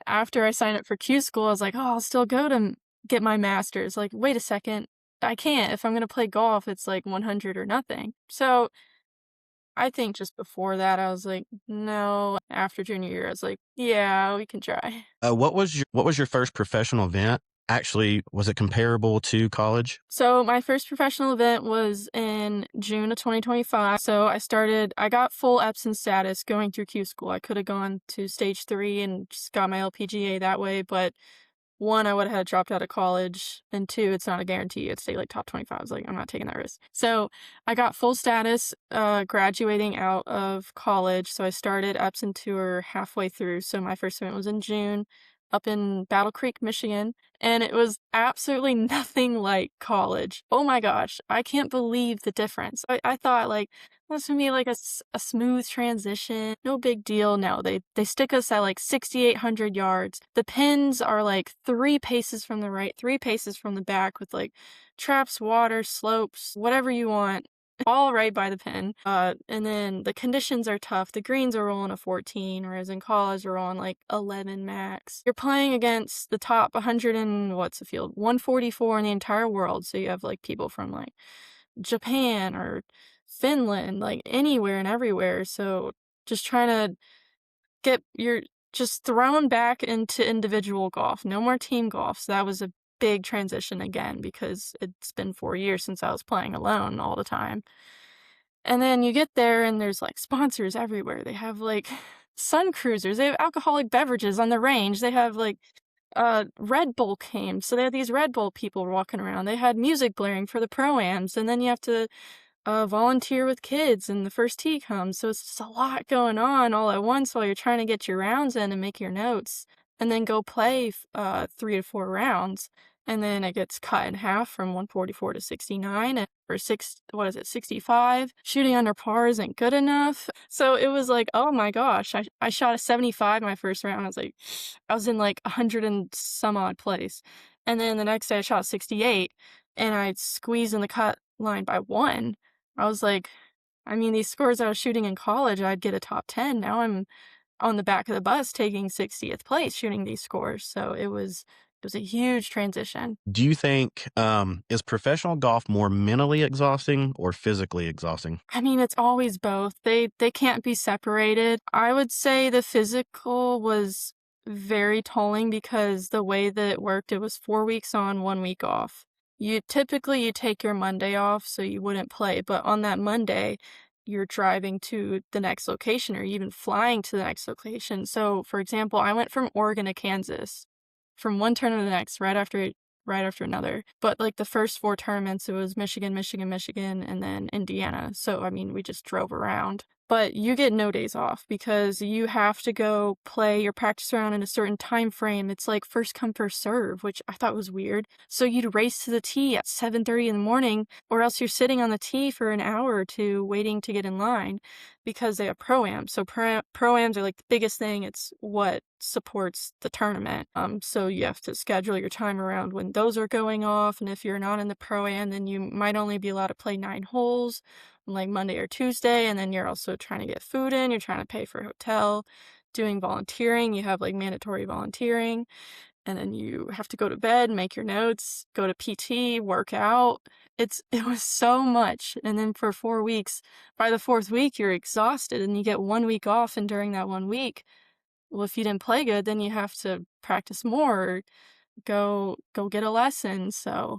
after I signed up for Q school, I was like, oh, I'll still go to get my master's. Like, wait a second. I can't. If I'm going to play golf, it's like 100 or nothing. So I think just before that, I was like, no. After junior year, I was like, yeah, we can try. What was your first professional event? Actually, was it comparable to college? So my first professional event was in June of 2025. So I got full Epson status going through Q school. I could have gone to stage 3 and just got my LPGA that way, but 1, I would have had dropped out of college, and 2, it's not a guarantee. It'd stay like top 25. I was like, I'm not taking that risk. So I got full status graduating out of college. So I started Epson Tour halfway through. So my first event was in June. up in Battle Creek, Michigan, and it was absolutely nothing like college. Oh my gosh, I can't believe the difference. I thought like this would be like a smooth transition, no big deal. No, they stick us at like 6,800 yards. The pins are like 3 paces from the right, 3 paces from the back with like traps, water, slopes, whatever you want, all right by the pin. And then the conditions are tough. The greens are rolling a 14, whereas in college we're rolling like 11 max. You're playing against the top 100 and what's the field? 144 in the entire world. So you have like people from like Japan or Finland, like anywhere and everywhere. So just trying to get your just thrown back into individual golf. No more team golf. So that was a big transition again because it's been 4 years since I was playing alone all the time. And then you get there and there's like sponsors everywhere. They have like sun cruisers. They have alcoholic beverages on the range. They have like Red Bull came. So they had these Red Bull people walking around. They had music blaring for the pro-ams, and then you have to volunteer with kids and the first tee comes. So it's just a lot going on all at once while you're trying to get your rounds in and make your notes and then go play 3 to 4 rounds. And then it gets cut in half from 144 to 69 or 65. Shooting under par isn't good enough. So it was like, oh my gosh, I shot a 75 my first round. I was in like 100 and some odd place. And then the next day I shot 68 and I squeezed in the cut line by 1. I was like, I mean, these scores I was shooting in college, I'd get a top 10. Now I'm on the back of the bus taking 60th place shooting these scores. So it was a huge transition. Do you think is professional golf more mentally exhausting or physically exhausting? I mean, it's always both. They can't be separated. I would say the physical was very tolling because the way that it worked, it was 4 weeks on, 1 week off. You take your Monday off so you wouldn't play, but on that Monday, you're driving to the next location or even flying to the next location. So, for example, I went from Oregon to Kansas from one tournament to the next, right after another. But like the first 4 tournaments, it was Michigan, Michigan, Michigan, and then Indiana. So I mean, we just drove around. But you get no days off because you have to go play your practice round in a certain time frame. It's like first come first serve, which I thought was weird. So you'd race to the tee at 7:30 in the morning, or else you're sitting on the tee for an hour or two waiting to get in line because they have pro-ams. So pro-ams are like the biggest thing. It's what supports the tournament. So you have to schedule your time around when those are going off. And if you're not in the pro-am, then you might only be allowed to play 9 holes on like Monday or Tuesday. And then you're also trying to get food in. You're trying to pay for a hotel, doing volunteering. You have like mandatory volunteering. And then you have to go to bed, make your notes, go to PT, work out. It was so much. And then for 4 weeks, by the 4th week, you're exhausted and you get 1 week off. And during that 1 week, well, if you didn't play good, then you have to practice more or go get a lesson. So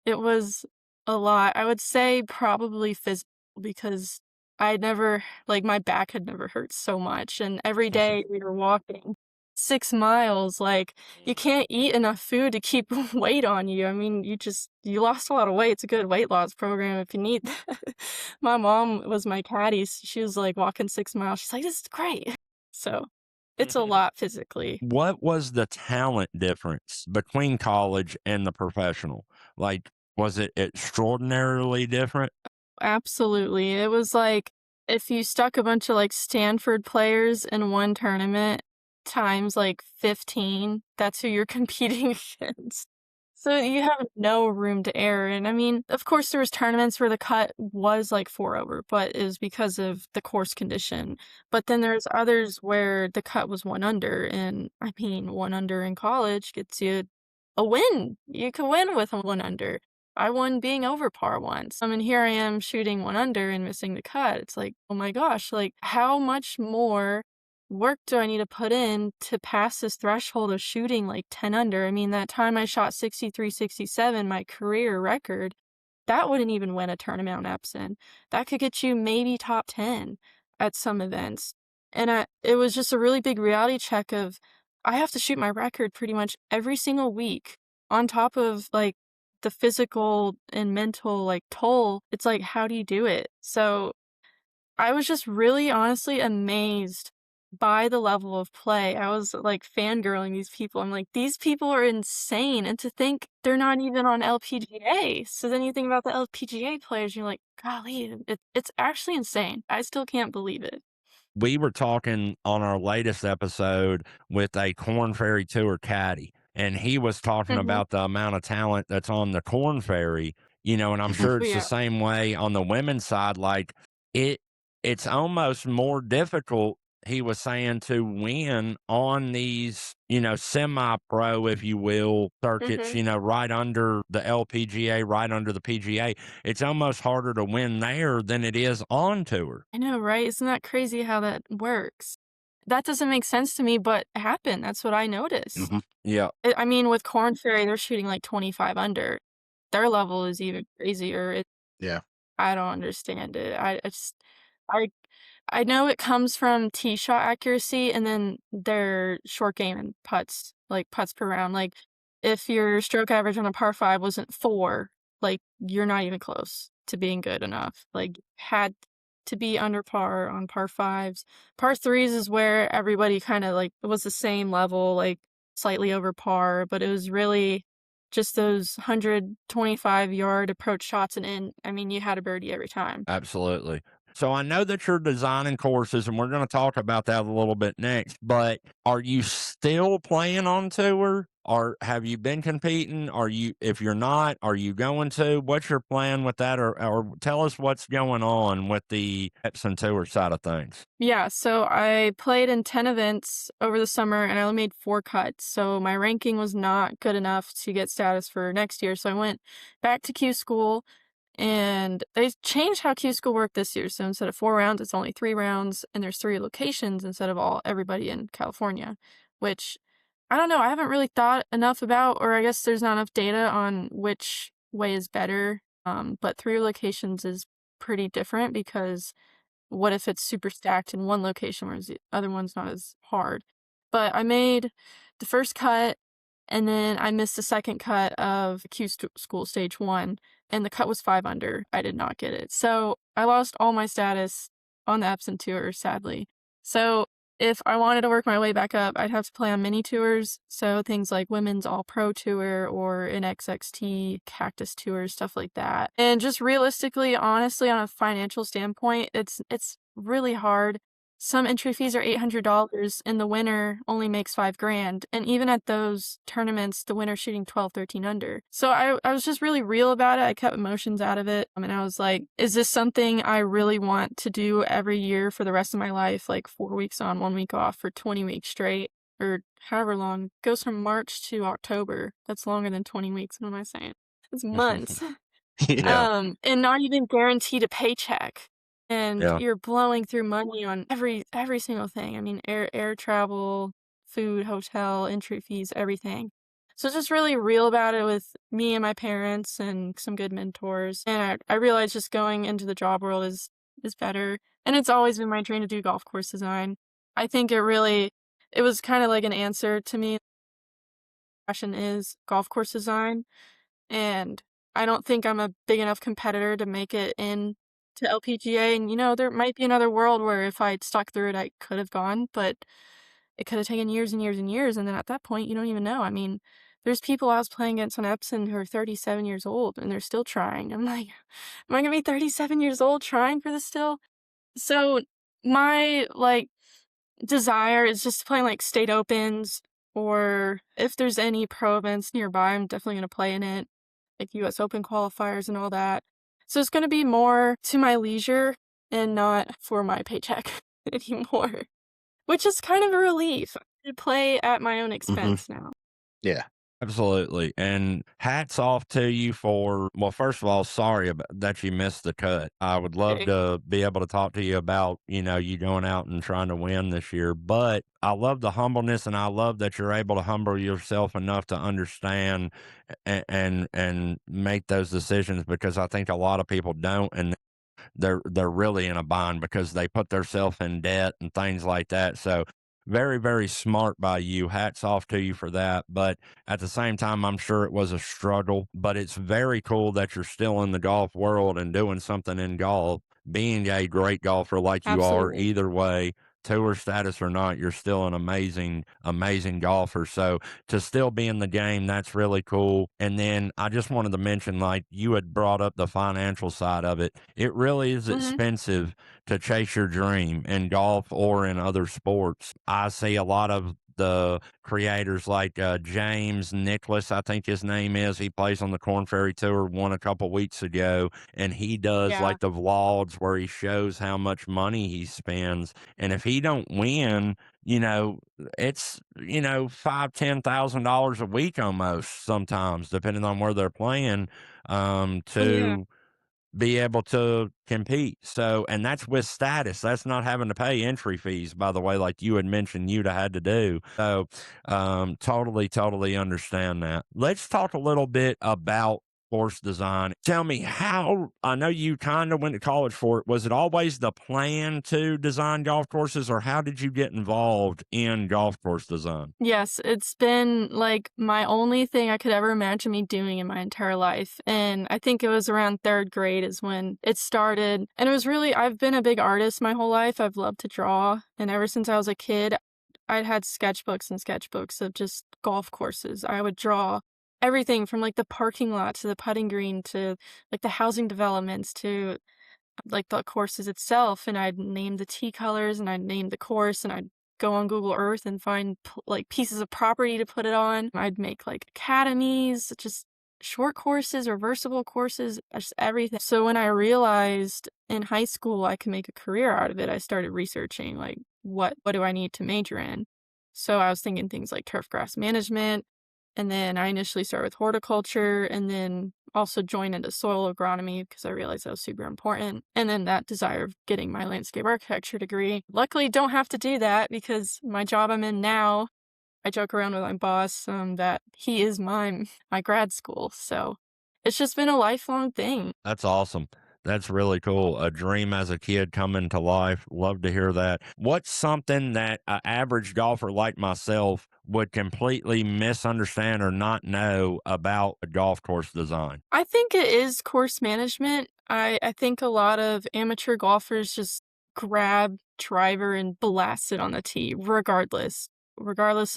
it was a lot. I would say probably physical because I never like my back had never hurt so much. And every day we were walking 6 miles, like you can't eat enough food to keep weight on you. I mean, you lost a lot of weight. It's a good weight loss program if you need that. My mom was my caddy. She was like walking 6 miles. She's like, this is great. So it's a lot physically. What was the talent difference between college and the professional? Like, was it extraordinarily different? Absolutely. It was like if you stuck a bunch of like Stanford players in one tournament times like 15, that's who you're competing against. So you have no room to err. And I mean, of course, there was tournaments where the cut was like 4 over, but it was because of the course condition. But then there's others where the cut was 1 under. And I mean, 1 under in college gets you a win. You can win with a 1 under. I won being over par once. I mean, here I am shooting 1 under and missing the cut. It's like, oh my gosh, like how much more work do I need to put in to pass this threshold of shooting like 10 under? I mean, that time I shot 63, 67, my career record, that wouldn't even win a tournament on Epson. That could get you maybe top 10 at some events. And it was just a really big reality check of I have to shoot my record pretty much every single week on top of like the physical and mental like toll. It's like, how do you do it? So I was just really honestly amazed by the level of play. I was, like, fangirling these people. I'm like, "These people are insane," and to think they're not even on LPGA. So then you think about the LPGA players, you're like, "Golly, it's actually insane." I still can't believe it. We were talking on our latest episode with a Corn Ferry Tour caddy, and he was talking Mhm. about the amount of talent that's on the Corn Ferry, and I'm Mhm. sure Oh, it's the yeah. same way on the women's side. Like it, it's almost more difficult. He was saying to win on these, semi-pro, if you will, circuits, Mhm. right under the LPGA, right under the PGA. It's almost harder to win there than it is on tour. I know, right? Isn't that crazy how that works? That doesn't make sense to me, but it happened. That's what I noticed. Mhm. Yeah. I mean, with Corn Ferry, they're shooting like 25 under. Their level is even crazier. Yeah. I don't understand it. I I know it comes from tee shot accuracy and then their short game and putts, like putts per round. Like if your stroke average on a par 5 wasn't 4, like you're not even close to being good enough. Like had to be under par on par 5s. Par 3s is where everybody kind of like was the same level, like slightly over par, but it was really just those 125-yard approach shots and in. I mean, you had a birdie every time. Absolutely. So I know that you're designing courses, and we're going to talk about that a little bit next. But are you still playing on tour, or have you been competing? Are you, if you're not, are you going to? What's your plan with that, or tell us what's going on with the Epson tour side of things? Yeah, so I played in 10 events over the summer and I only made 4 cuts. So my ranking was not good enough to get status for next year. So I went back to Q school and they changed how Q school worked this year. So instead of 4 rounds, it's only 3 rounds and there's 3 locations instead of everybody in California, which I don't know, I haven't really thought enough about, or I guess there's not enough data on which way is better. But 3 locations is pretty different because what if it's super stacked in one location whereas the other one's not as hard? But I made the first cut and then I missed the second cut of school stage 1 and the cut was 5 under. I did not get it. So I lost all my status on the Epson tour, sadly. So if I wanted to work my way back up, I'd have to play on mini tours. So things like Women's All Pro Tour or an XXT Cactus Tour, stuff like that. And just realistically, honestly, on a financial standpoint, it's really hard. Some entry fees are $800 and the winner only makes 5 grand. And even at those tournaments, the winner's shooting 12, 13 under. So I was just really real about it. I kept emotions out of it. And I was like, is this something I really want to do every year for the rest of my life? Like 4 weeks on, 1 week off for 20 weeks straight or however long. It goes from March to October. That's longer than 20 weeks. What am I saying? It's months. Yeah. Yeah. And not even guaranteed a paycheck. And Yeah. you're blowing through money on every single thing. I mean, air travel, food, hotel, entry fees, everything. So just really real about it with me and my parents and some good mentors. And I realized just going into the job world is better. And it's always been my dream to do golf course design. I think it was kind of like an answer to me. Passion is golf course design. And I don't think I'm a big enough competitor to make it in to LPGA, and, there might be another world where if I'd stuck through it, I could have gone, but it could have taken years and years and years, and then at that point, you don't even know. I mean, there's people I was playing against on Epson who are 37 years old, and they're still trying. I'm like, "Am I gonna be 37 years old trying for this still?" So, my, like, desire is just to play in, like, state opens, or if there's any pro events nearby, I'm definitely gonna play in it, like US Open qualifiers and all that. So it's gonna be more to my leisure and not for my paycheck anymore, which is kind of a relief. I play at my own Mhm. expense now. Yeah. Absolutely. And hats off to you for, well, first of all, sorry that you missed the cut. I would love Hey. to be able to talk to you about, you going out and trying to win this year. But I love the humbleness and I love that you're able to humble yourself enough to understand and make those decisions because I think a lot of people don't. And they're really in a bind because they put themselves in debt and things like that. So very, very smart by you. Hats off to you for that. But at the same time, I'm sure it was a struggle. But it's very cool that you're still in the golf world and doing something in golf, being a great golfer like you are, Absolutely. either way. tour status or not, you're still an amazing, amazing golfer. So to still be in the game, that's really cool. And then I just wanted to mention, like you had brought up the financial side of it. It really is Mhm. expensive to chase your dream in golf or in other sports. I see a lot of the creators like James Nicholas, I think his name is. He plays on the Corn Ferry Tour, won a couple weeks ago, and he does Yeah. like the vlogs where he shows how much money he spends. And if he don't win, you know, it's $5,000-$10,000 a week almost sometimes, depending on where they're playing, Oh, yeah. to be able to compete. So, and that's with status. That's not having to pay entry fees, by the way, like you had mentioned you'd have had to do. So, totally, totally understand that. Let's talk a little bit about course design. Tell me how, I know you kind of went to college for it. Was it always the plan to design golf courses, or how did you get involved in golf course design? Yes, it's been, like, my only thing I could ever imagine me doing in my entire life, and I think it was around 3rd grade is when it started, and it was really I've been a big artist my whole life, I've loved to draw, and ever since I was a kid, I'd had sketchbooks and sketchbooks of just golf courses. I would draw everything from, like, the parking lot to the putting green to, like, the housing developments to like the courses itself, and I'd name the tee colors and I'd name the course and I'd go on Google Earth and find like pieces of property to put it on. I'd make like academies, just short courses, reversible courses, just everything. So when I realized in high school I could make a career out of it, I started researching like what do I need to major in. So I was thinking things like turf grass management, and then I initially started with horticulture and then also joined into soil agronomy because I realized that was super important. And then that desire of getting my landscape architecture degree. Luckily, don't have to do that because my job I'm in now, I joke around with my boss that he is my grad school. So it's just been a lifelong thing. That's awesome. That's really cool. A dream as a kid coming to life. Love to hear that. What's something that an average golfer like myself would completely misunderstand or not know about a golf course design? I think it is course management. I think a lot of amateur golfers just grab driver and blast it on the tee, regardless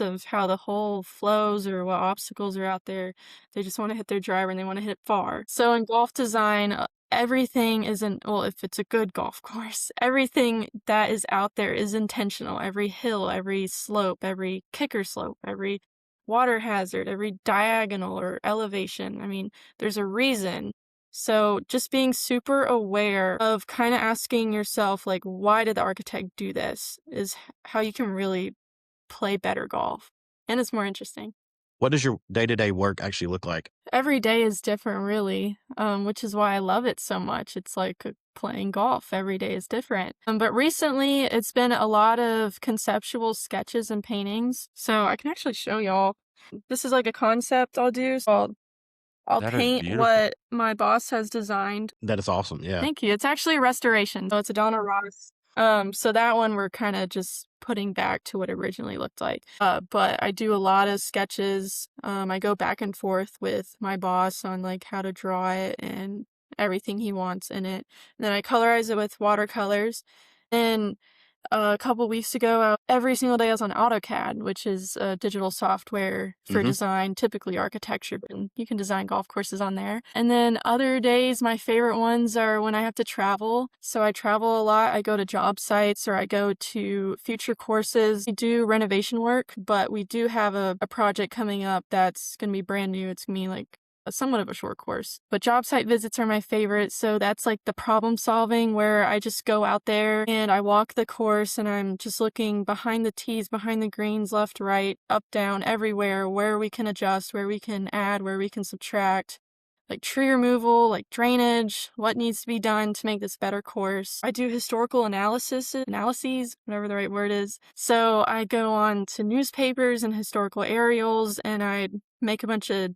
of how the hole flows or what obstacles are out there. They just want to hit their driver and they want to hit it far. So in golf design, everything isn't, well, if it's a good golf course, everything that is out there is intentional. Every hill, every slope, every kicker slope, every water hazard, every diagonal or elevation. I mean, there's a reason. So just being super aware of kind of asking yourself, like, why did the architect do this is how you can really play better golf. And it's more interesting. What does your day-to-day work actually look like? Every day is different, really, which is why I love it so much. It's like playing golf. Every day is different. But recently, it's been a lot of conceptual sketches and paintings. So I can actually show y'all. This is like a concept I'll do. So I'll That is paint beautiful. what my boss has designed. That is awesome, yeah. Thank you. It's actually a restoration. So it's a Donna Ross. So that one we're kind of just putting back to what it originally looked like. But I do a lot of sketches. I go back and forth with my boss on like how to draw it and everything he wants in it. And then I colorize it with watercolors. And a couple weeks ago, every single day I was on AutoCAD, which is a digital software for Mhm. design, typically architecture, and you can design golf courses on there. And then other days, my favorite ones are when I have to travel. So I travel a lot. I go to job sites or I go to future courses. We do renovation work, but we do have a project coming up that's going to be brand new. It's going to be like somewhat of a short course. But job site visits are my favorite. So that's like the problem solving where I just go out there and I walk the course and I'm just looking behind the tees, behind the greens, left, right, up, down, everywhere, where we can adjust, where we can add, where we can subtract. Like tree removal, like drainage, what needs to be done to make this better course. I do historical analyses, whatever the right word is. So I go on to newspapers and historical aerials and I make a bunch of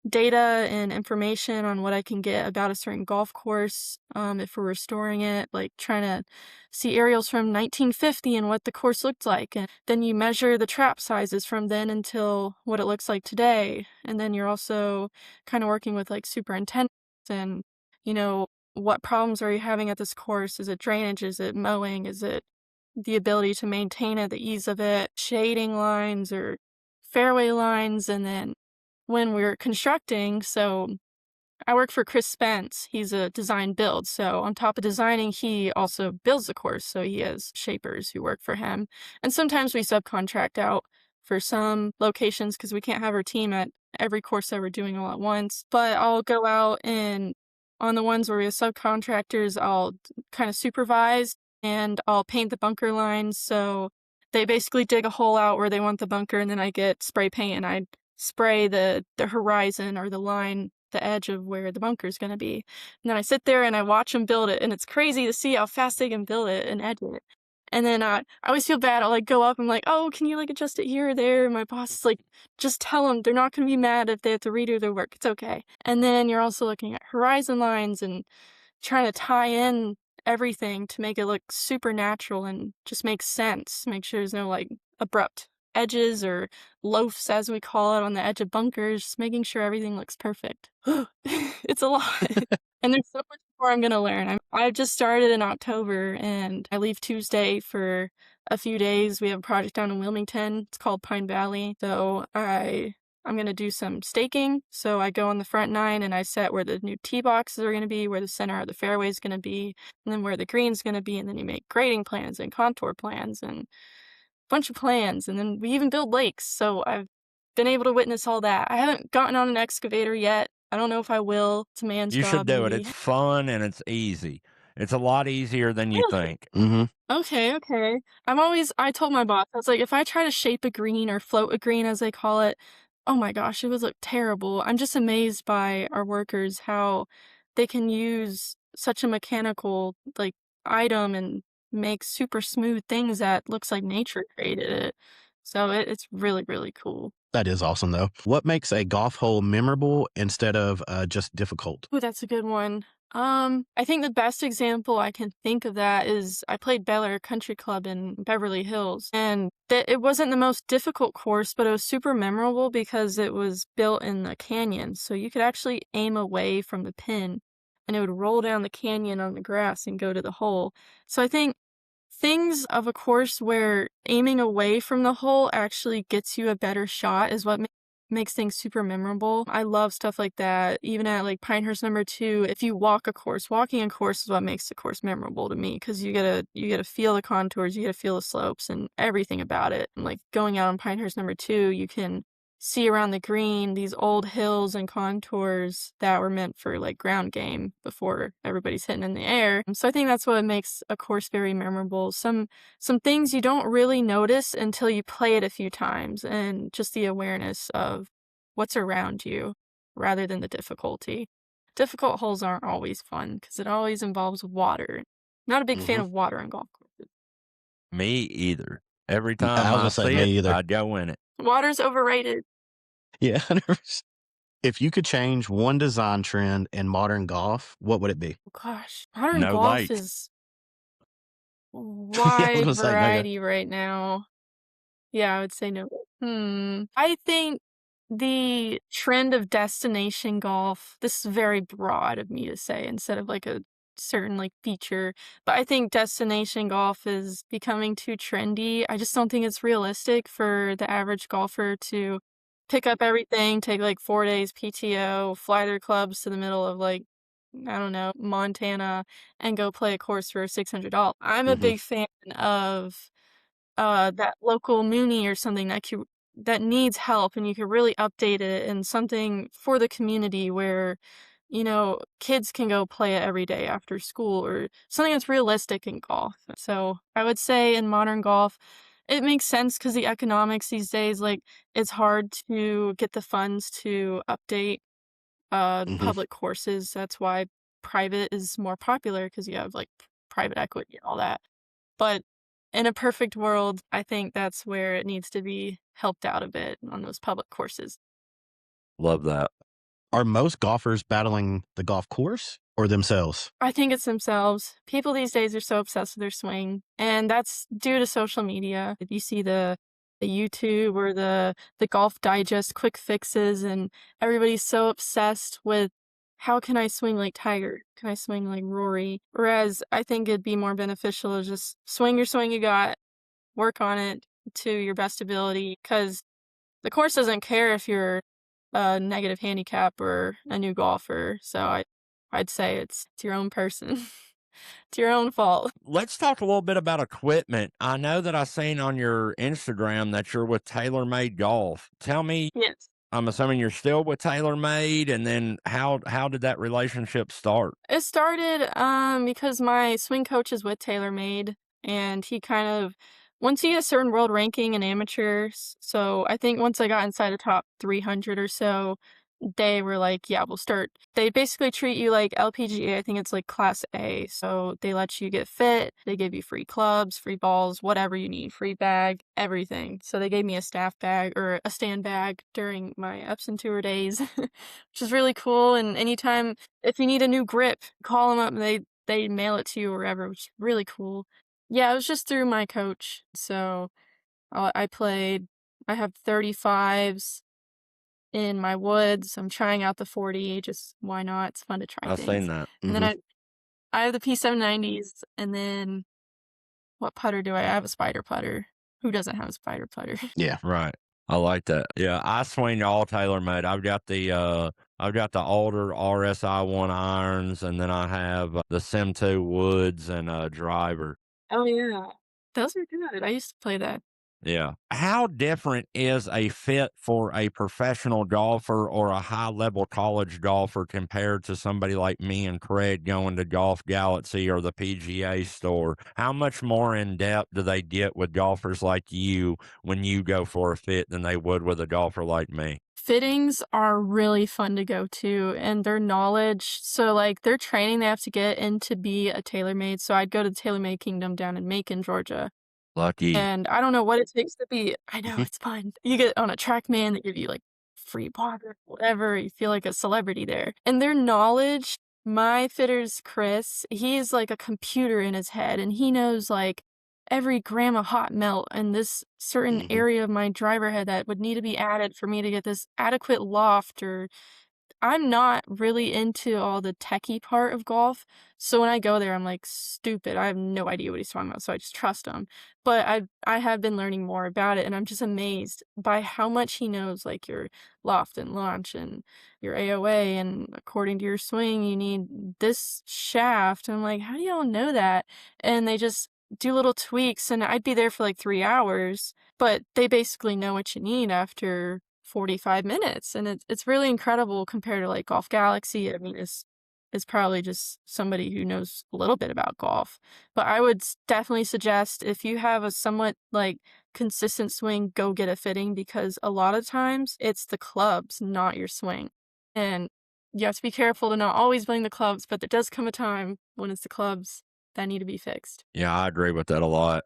data and information on what I can get about a certain golf course, if we're restoring it, like trying to see aerials from 1950 and what the course looked like. And then you measure the trap sizes from then until what it looks like today. And then you're also kind of working with like superintendents and, what problems are you having at this course? Is it drainage? Is it mowing? Is it the ability to maintain it, the ease of it, shading lines or fairway lines, and then when we're constructing, so I work for Chris Spence. He's a design build. So on top of designing, he also builds the course. So he has shapers who work for him. And sometimes we subcontract out for some locations because we can't have our team at every course that we're doing all at once. But I'll go out and on the ones where we have subcontractors, I'll kind of supervise and I'll paint the bunker lines. So they basically dig a hole out where they want the bunker, and then I get spray paint and I spray the horizon or the line, the edge of where the bunker is going to be. And then I sit there and I watch them build it, and it's crazy to see how fast they can build it and edge it. And then I always feel bad. I'll like go up and like, oh, can you like adjust it here or there? And my boss is like, just tell them they're not going to be mad if they have to redo their work. It's okay. And then you're also looking at horizon lines and trying to tie in everything to make it look super natural and just make sense. Make sure there's no like abrupt edges or loafs, as we call it, on the edge of bunkers, just making sure everything looks perfect. It's a lot. And there's so much more I'm going to learn. I've just started in October and I leave Tuesday for a few days. We have a project down in Wilmington. It's called Pine Valley. So I'm going to do some staking. So I go on the front nine and I set where the new tee boxes are going to be, where the center of the fairway is going to be, and then where the green's going to be. And then you make grading plans and contour plans and a bunch of plans. And then we even build lakes. So I've been able to witness all that. I haven't gotten on an excavator yet. I don't know if I will. It's a man's You should job, do it. maybe. It's fun and it's easy. It's a lot easier than you think. Mm-hmm. Okay. I told my boss, I was like, if I try to shape a green or float a green, as they call it, oh my gosh, it would look terrible. I'm just amazed by our workers, how they can use such a mechanical, like, item and make super smooth things that looks like nature created it. So it's really, really cool. That is awesome, though. What makes a golf hole memorable instead of just difficult? Ooh, that's a good one. I think the best example I can think of that is I played Bel Air Country Club in Beverly Hills, and it wasn't the most difficult course, but it was super memorable because it was built in a canyon, so you could actually aim away from the pin, and it would roll down the canyon on the grass and go to the hole. So I think things of a course where aiming away from the hole actually gets you a better shot is what makes things super memorable. I love stuff like that. Even at like Pinehurst #2, if you walk a course, walking a course is what makes the course memorable to me because you gotta feel the contours, you gotta feel the slopes and everything about it. And like going out on Pinehurst #2, you can see around the green these old hills and contours that were meant for like ground game before everybody's hitting in the air. So I think that's what makes a course very memorable. Some things you don't really notice until you play it a few times, and just the awareness of what's around you rather than the difficulty. Difficult holes aren't always fun because it always involves water. Not a big fan Mm-hmm. of water in golf courses. Me either. Every I time was I gonna say see me it, either. I go in it. Water's overrated. Yeah. If you could change one design trend in modern golf, what would it be? Oh, gosh, modern No golf lakes. is Yeah, I was wide gonna say no. variety right now. Yeah, I would say no. I think the trend of destination golf, this is very broad of me to say instead of like a certain like feature, but I think destination golf is becoming too trendy. I just don't think it's realistic for the average golfer to pick up everything, take like 4 days PTO, fly their clubs to the middle of like, I don't know, Montana and go play a course for $600. I'm a Mm-hmm. big fan of that local Moonie or something that needs help and you could really update it and something for the community where, kids can go play it every day after school or something that's realistic in golf. So I would say in modern golf, it makes sense because the economics these days, like it's hard to get the funds to update Mm-hmm. public courses. That's why private is more popular because you have like private equity and all that. But in a perfect world, I think that's where it needs to be helped out a bit on those public courses. Love that. Are most golfers battling the golf course or themselves? I think it's themselves. People these days are so obsessed with their swing, and that's due to social media. If you see the YouTube or the Golf Digest quick fixes, and everybody's so obsessed with how can I swing like Tiger? Can I swing like Rory? Whereas I think it'd be more beneficial to just swing your swing you got, work on it to your best ability, because the course doesn't care if you're a negative handicap or a new golfer. So I'd say it's your own person. It's your own fault. Let's talk a little bit about equipment. I know that I seen on your Instagram that you're with TaylorMade Golf. Tell me, Yes. I'm assuming you're still with TaylorMade, and then how did that relationship start? It started because my swing coach is with TaylorMade, and he kind of once you get a certain world ranking in amateurs, so I think once I got inside the top 300 or so, they were like, "Yeah, we'll start." They basically treat you like LPGA. I think it's like class A. So they let you get fit, they give you free clubs, free balls, whatever you need, free bag, everything. So they gave me a staff bag or a stand bag during my Epson tour days, which is really cool. And anytime if you need a new grip, call them up and they mail it to you wherever, which is really cool. Yeah, it was just through my coach. So I played. I have 35s in my woods. I'm trying out the 40. Just why not? It's fun to try I seen things. that. And then Mhm. I have the P790s. And then what putter do I have? A spider putter. Who doesn't have a spider putter? Yeah. Right. I like that. Yeah, I swing all TaylorMade. I've got the older RSI 1 irons, and then I have the Sim 2 woods and a driver. Oh yeah, those are good. I used to play that. Yeah. How different is a fit for a professional golfer or a high level college golfer compared to somebody like me and Craig going to Golf Galaxy or the PGA store? How much more in depth do they get with golfers like you when you go for a fit than they would with a golfer like me? Fittings are really fun to go to, and their knowledge. So like their training they have to get in to be a TaylorMade. So I'd go to the TaylorMade Kingdom down in Macon, Georgia. Lucky. And I don't know what it takes to be. I know it's fun. You get on a TrackMan, they give you like free water, whatever. You feel like a celebrity there. And their knowledge, my fitter's Chris, he is like a computer in his head, and he knows like every gram of hot melt and this certain Mhm. area of my driver head that would need to be added for me to get this adequate loft. Or I'm not really into all the techie part of golf. So when I go there, I'm like, stupid. I have no idea what he's talking about. So I just trust him. But I have been learning more about it, and I'm just amazed by how much he knows, like your loft and launch and your AOA. And according to your swing, you need this shaft. And I'm like, how do y'all know that? And they just do little tweaks, and I'd be there for like 3 hours, but they basically know what you need after 45 minutes. And it's really incredible compared to like Golf Galaxy. I mean, it's probably just somebody who knows a little bit about golf. But I would definitely suggest if you have a somewhat like consistent swing, go get a fitting, because a lot of times it's the clubs, not your swing. And you have to be careful to not always blame the clubs, but there does come a time when it's the clubs that need to be fixed. Yeah, I agree with that a lot.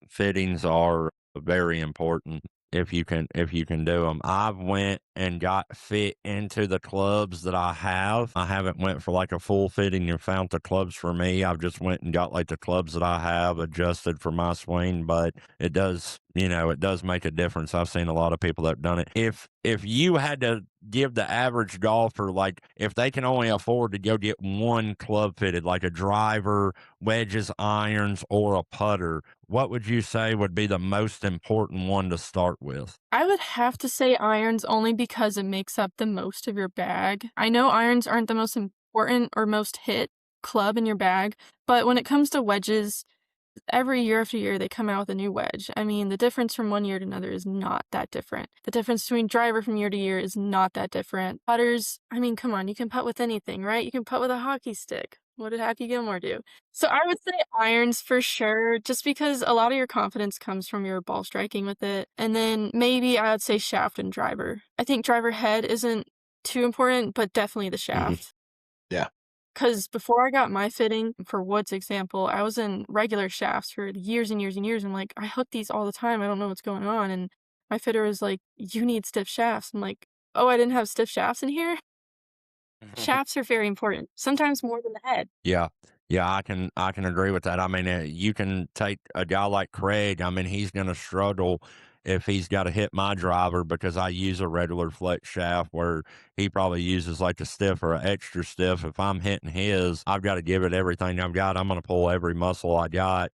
Fittings are very important if you can do them. I've went and got fit into the clubs that I have. I haven't went for like a full fitting and found the clubs for me. I've just went and got like the clubs that I have adjusted for my swing, but it does, it does make a difference. I've seen a lot of people that have done it. If you had to give the average golfer, like if they can only afford to go get one club fitted, like a driver, wedges, irons, or a putter, what would you say would be the most important one to start with? I would have to say irons only because it makes up the most of your bag. I know irons aren't the most important or most hit club in your bag, but when it comes to wedges, every year after year they come out with a new wedge. I mean, the difference from one year to another is not that different. The difference between driver from year to year is not that different. Putters, I mean, come on, you can putt with anything, right? You can putt with a hockey stick. What did Happy Gilmore do? So I would say irons for sure, just because a lot of your confidence comes from your ball striking with it. And then maybe I would say shaft and driver. I think driver head isn't too important, but definitely the Mhm. shaft. Yeah. Because before I got my fitting, for Wood's example, I was in regular shafts for years and years and years. I'm like, I hook these all the time. I don't know what's going on. And my fitter was like, you need stiff shafts. I'm like, oh, I didn't have stiff shafts in here? Shafts are very important, sometimes more than the head. Yeah. Yeah, I can agree with that. I mean, you can take a guy like Craig. I mean, he's going to struggle if he's got to hit my driver because I use a regular flex shaft where he probably uses like a stiff or an extra stiff. If I'm hitting his, I've got to give it everything I've got. I'm going to pull every muscle I got,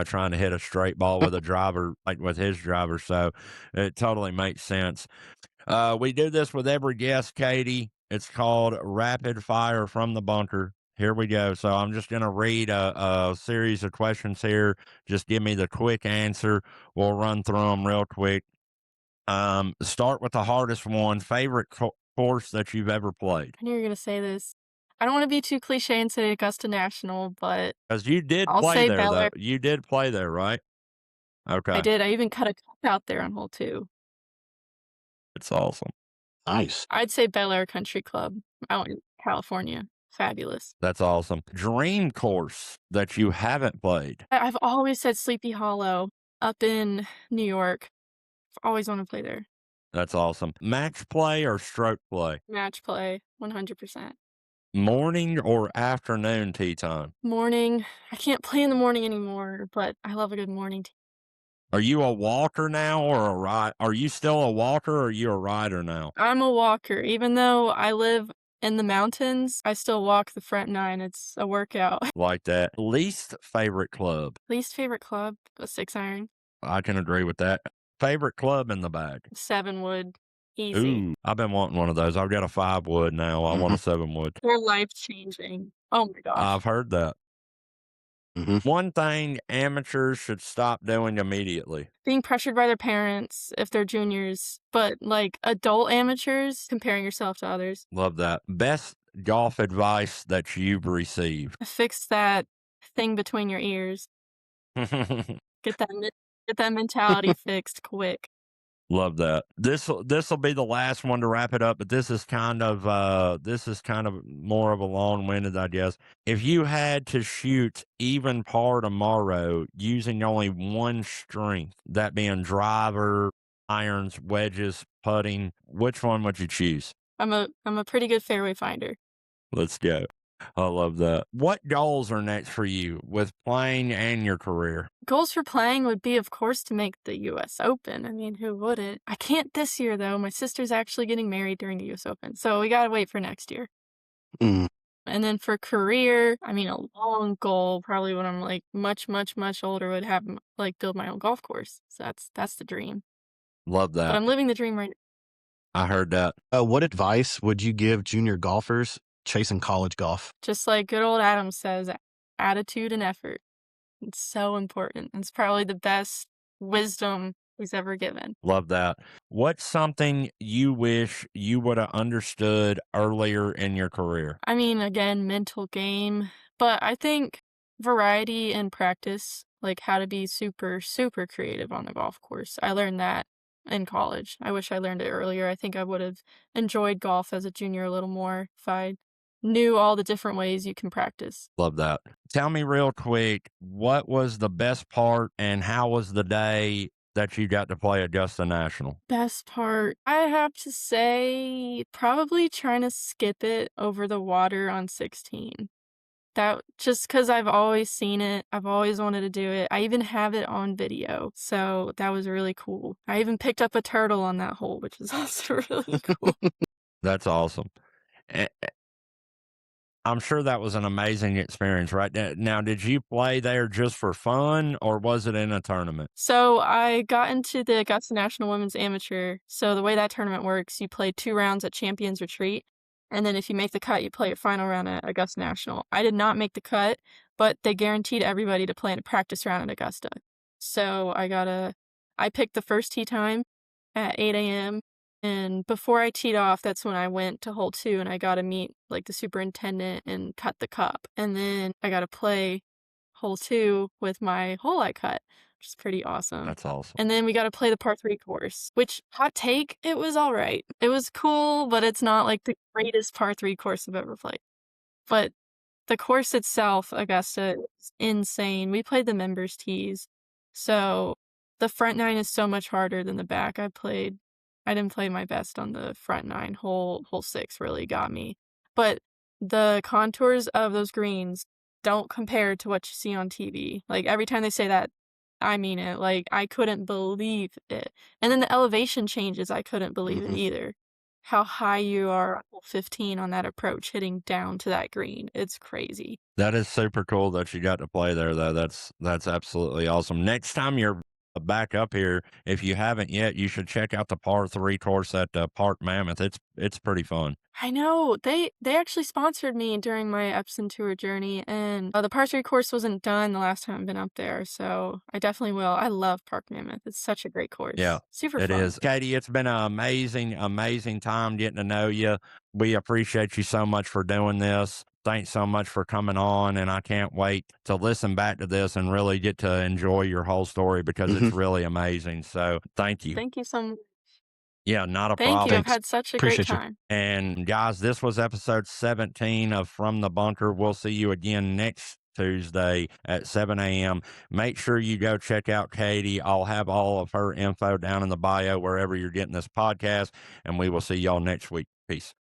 trying to hit a straight ball with a driver, like with his driver. So it totally makes sense. We do this with every guest, Catie. It's called Rapid Fire from the Bunker. Here we go. So I'm just going to read a series of questions here. Just give me the quick answer. We'll run through them real quick. Start with the hardest one. Favorite course that you've ever played? I knew you were going to say this. I don't want to be too cliche and say Augusta National, but Because you did I'll play say there, Bel though. Air. You did play there, right? I Okay. did. I even cut a cup out there on hole 2. It's awesome. Nice. I'd say Bel Air Country Club out in California. Fabulous. That's awesome. Dream course that you haven't played? I've always said Sleepy Hollow up in New York. I've always wanted to play there. That's awesome. Match play or stroke play? Match play, 100%. Morning or afternoon tee time? Morning. I can't play in the morning anymore, but I love a good morning tee. Are you a walker now or a ride? Are you still a walker or are you a rider now? I'm a walker. Even though I live in the mountains, I still walk the front 9. It's a workout. Like that. Least favorite club? Least favorite club, a 6-iron. I can agree with that. Favorite club in the bag? 7-wood. Easy. Ooh, I've been wanting one of those. I've got a 5-wood now. I want a 7-wood. They're life-changing. Oh my gosh. I've heard that. Mhm. One thing amateurs should stop doing immediately. Being pressured by their parents if they're juniors, but like adult amateurs, comparing yourself to others. Love that. Best golf advice that you've received? Fix that thing between your ears. Get that mentality fixed quick. Love that. This'll be the last one to wrap it up, but this is kind of more of a long-winded, I guess. If you had to shoot even par tomorrow using only one strength, that being driver, irons, wedges, putting, which one would you choose? I'm a pretty good fairway finder. Let's go. I love that. What goals are next for you with playing and your career? Goals for playing would be, of course, to make the US Open. I mean, who wouldn't? I can't this year, though. My sister's actually getting married during the US Open, so we gotta wait for next year. Mm. And then for career, I mean, a long goal, probably when I'm like much, much, much older, would have like build my own golf course. So that's the dream. Love But that. I'm living the dream right now. I heard that. What advice would you give junior golfers chasing college golf? Just like good old Adam says, attitude and effort. It's so important. It's probably the best wisdom he's ever given. Love that. What's something you wish you would have understood earlier in your career? I mean, again, mental game, but I think variety and practice, like how to be super, super creative on the golf course. I learned that in college. I wish I learned it earlier. I think I would have enjoyed golf as a junior a little more if I knew all the different ways you can practice. Love that. Tell me real quick, what was the best part and how was the day that you got to play Augusta National? Best part, I have to say, probably trying to skip it over the water on 16. That just because I've always seen it. I've always wanted to do it. I even have it on video. So that was really cool. I even picked up a turtle on that hole, which is also really cool. That's awesome. Eh, I'm sure that was an amazing experience, right? Now, did you play there just for fun or was it in a tournament? So I got into the Augusta National Women's Amateur. So the way that tournament works, you play 2 rounds at Champions Retreat. And then if you make the cut, you play your final round at Augusta National. I did not make the cut, but they guaranteed everybody to play in a practice round at Augusta. So I picked the first tee time at 8 a.m. And before I teed off, that's when I went to hole 2 and I got to meet like the superintendent and cut the cup. And then I got to play hole 2 with my hole I cut, which is pretty awesome. That's awesome. And then we got to play the par 3 course, which, hot take, it was all right. It was cool, but it's not like the greatest par 3 course I've ever played. But the course itself, Augusta, is insane. We played the members tees. So the front 9 is so much harder than the back. I didn't play my best on the front 9. Hole 6 really got me. But the contours of those greens don't compare to what you see on TV. Like every time they say that, I mean it, like, I couldn't believe it. And then the elevation changes, I couldn't believe it Mhm. either. How high you are on hole 15 on that approach hitting down to that green, it's crazy. That is super cool that you got to play there, though. That's absolutely awesome. Next time you're back up here, if you haven't yet, you should check out the par 3 course at, Park Mammoth. It's pretty fun. I know, they actually sponsored me during my Epson tour journey, and, the par 3 course wasn't done the last time I've been up there, so I definitely will. I love Park Mammoth, it's such a great Yeah, course. Super it fun. is. Katie, it's been an amazing, amazing time getting to know you. We appreciate you so much for doing this. Thanks so much for coming on, and I can't wait to listen back to this and really get to enjoy your whole story because it's Mhm. really amazing. So thank you. Thank you so much. Yeah, not a Thank you, I've problem. Thanks. had such a great Appreciate you. time. And guys, this was episode 17 of From the Bunker. We'll see you again next Tuesday at 7 a.m. Make sure you go check out Katie. I'll have all of her info down in the bio wherever you're getting this podcast, and we will see y'all next week. Peace.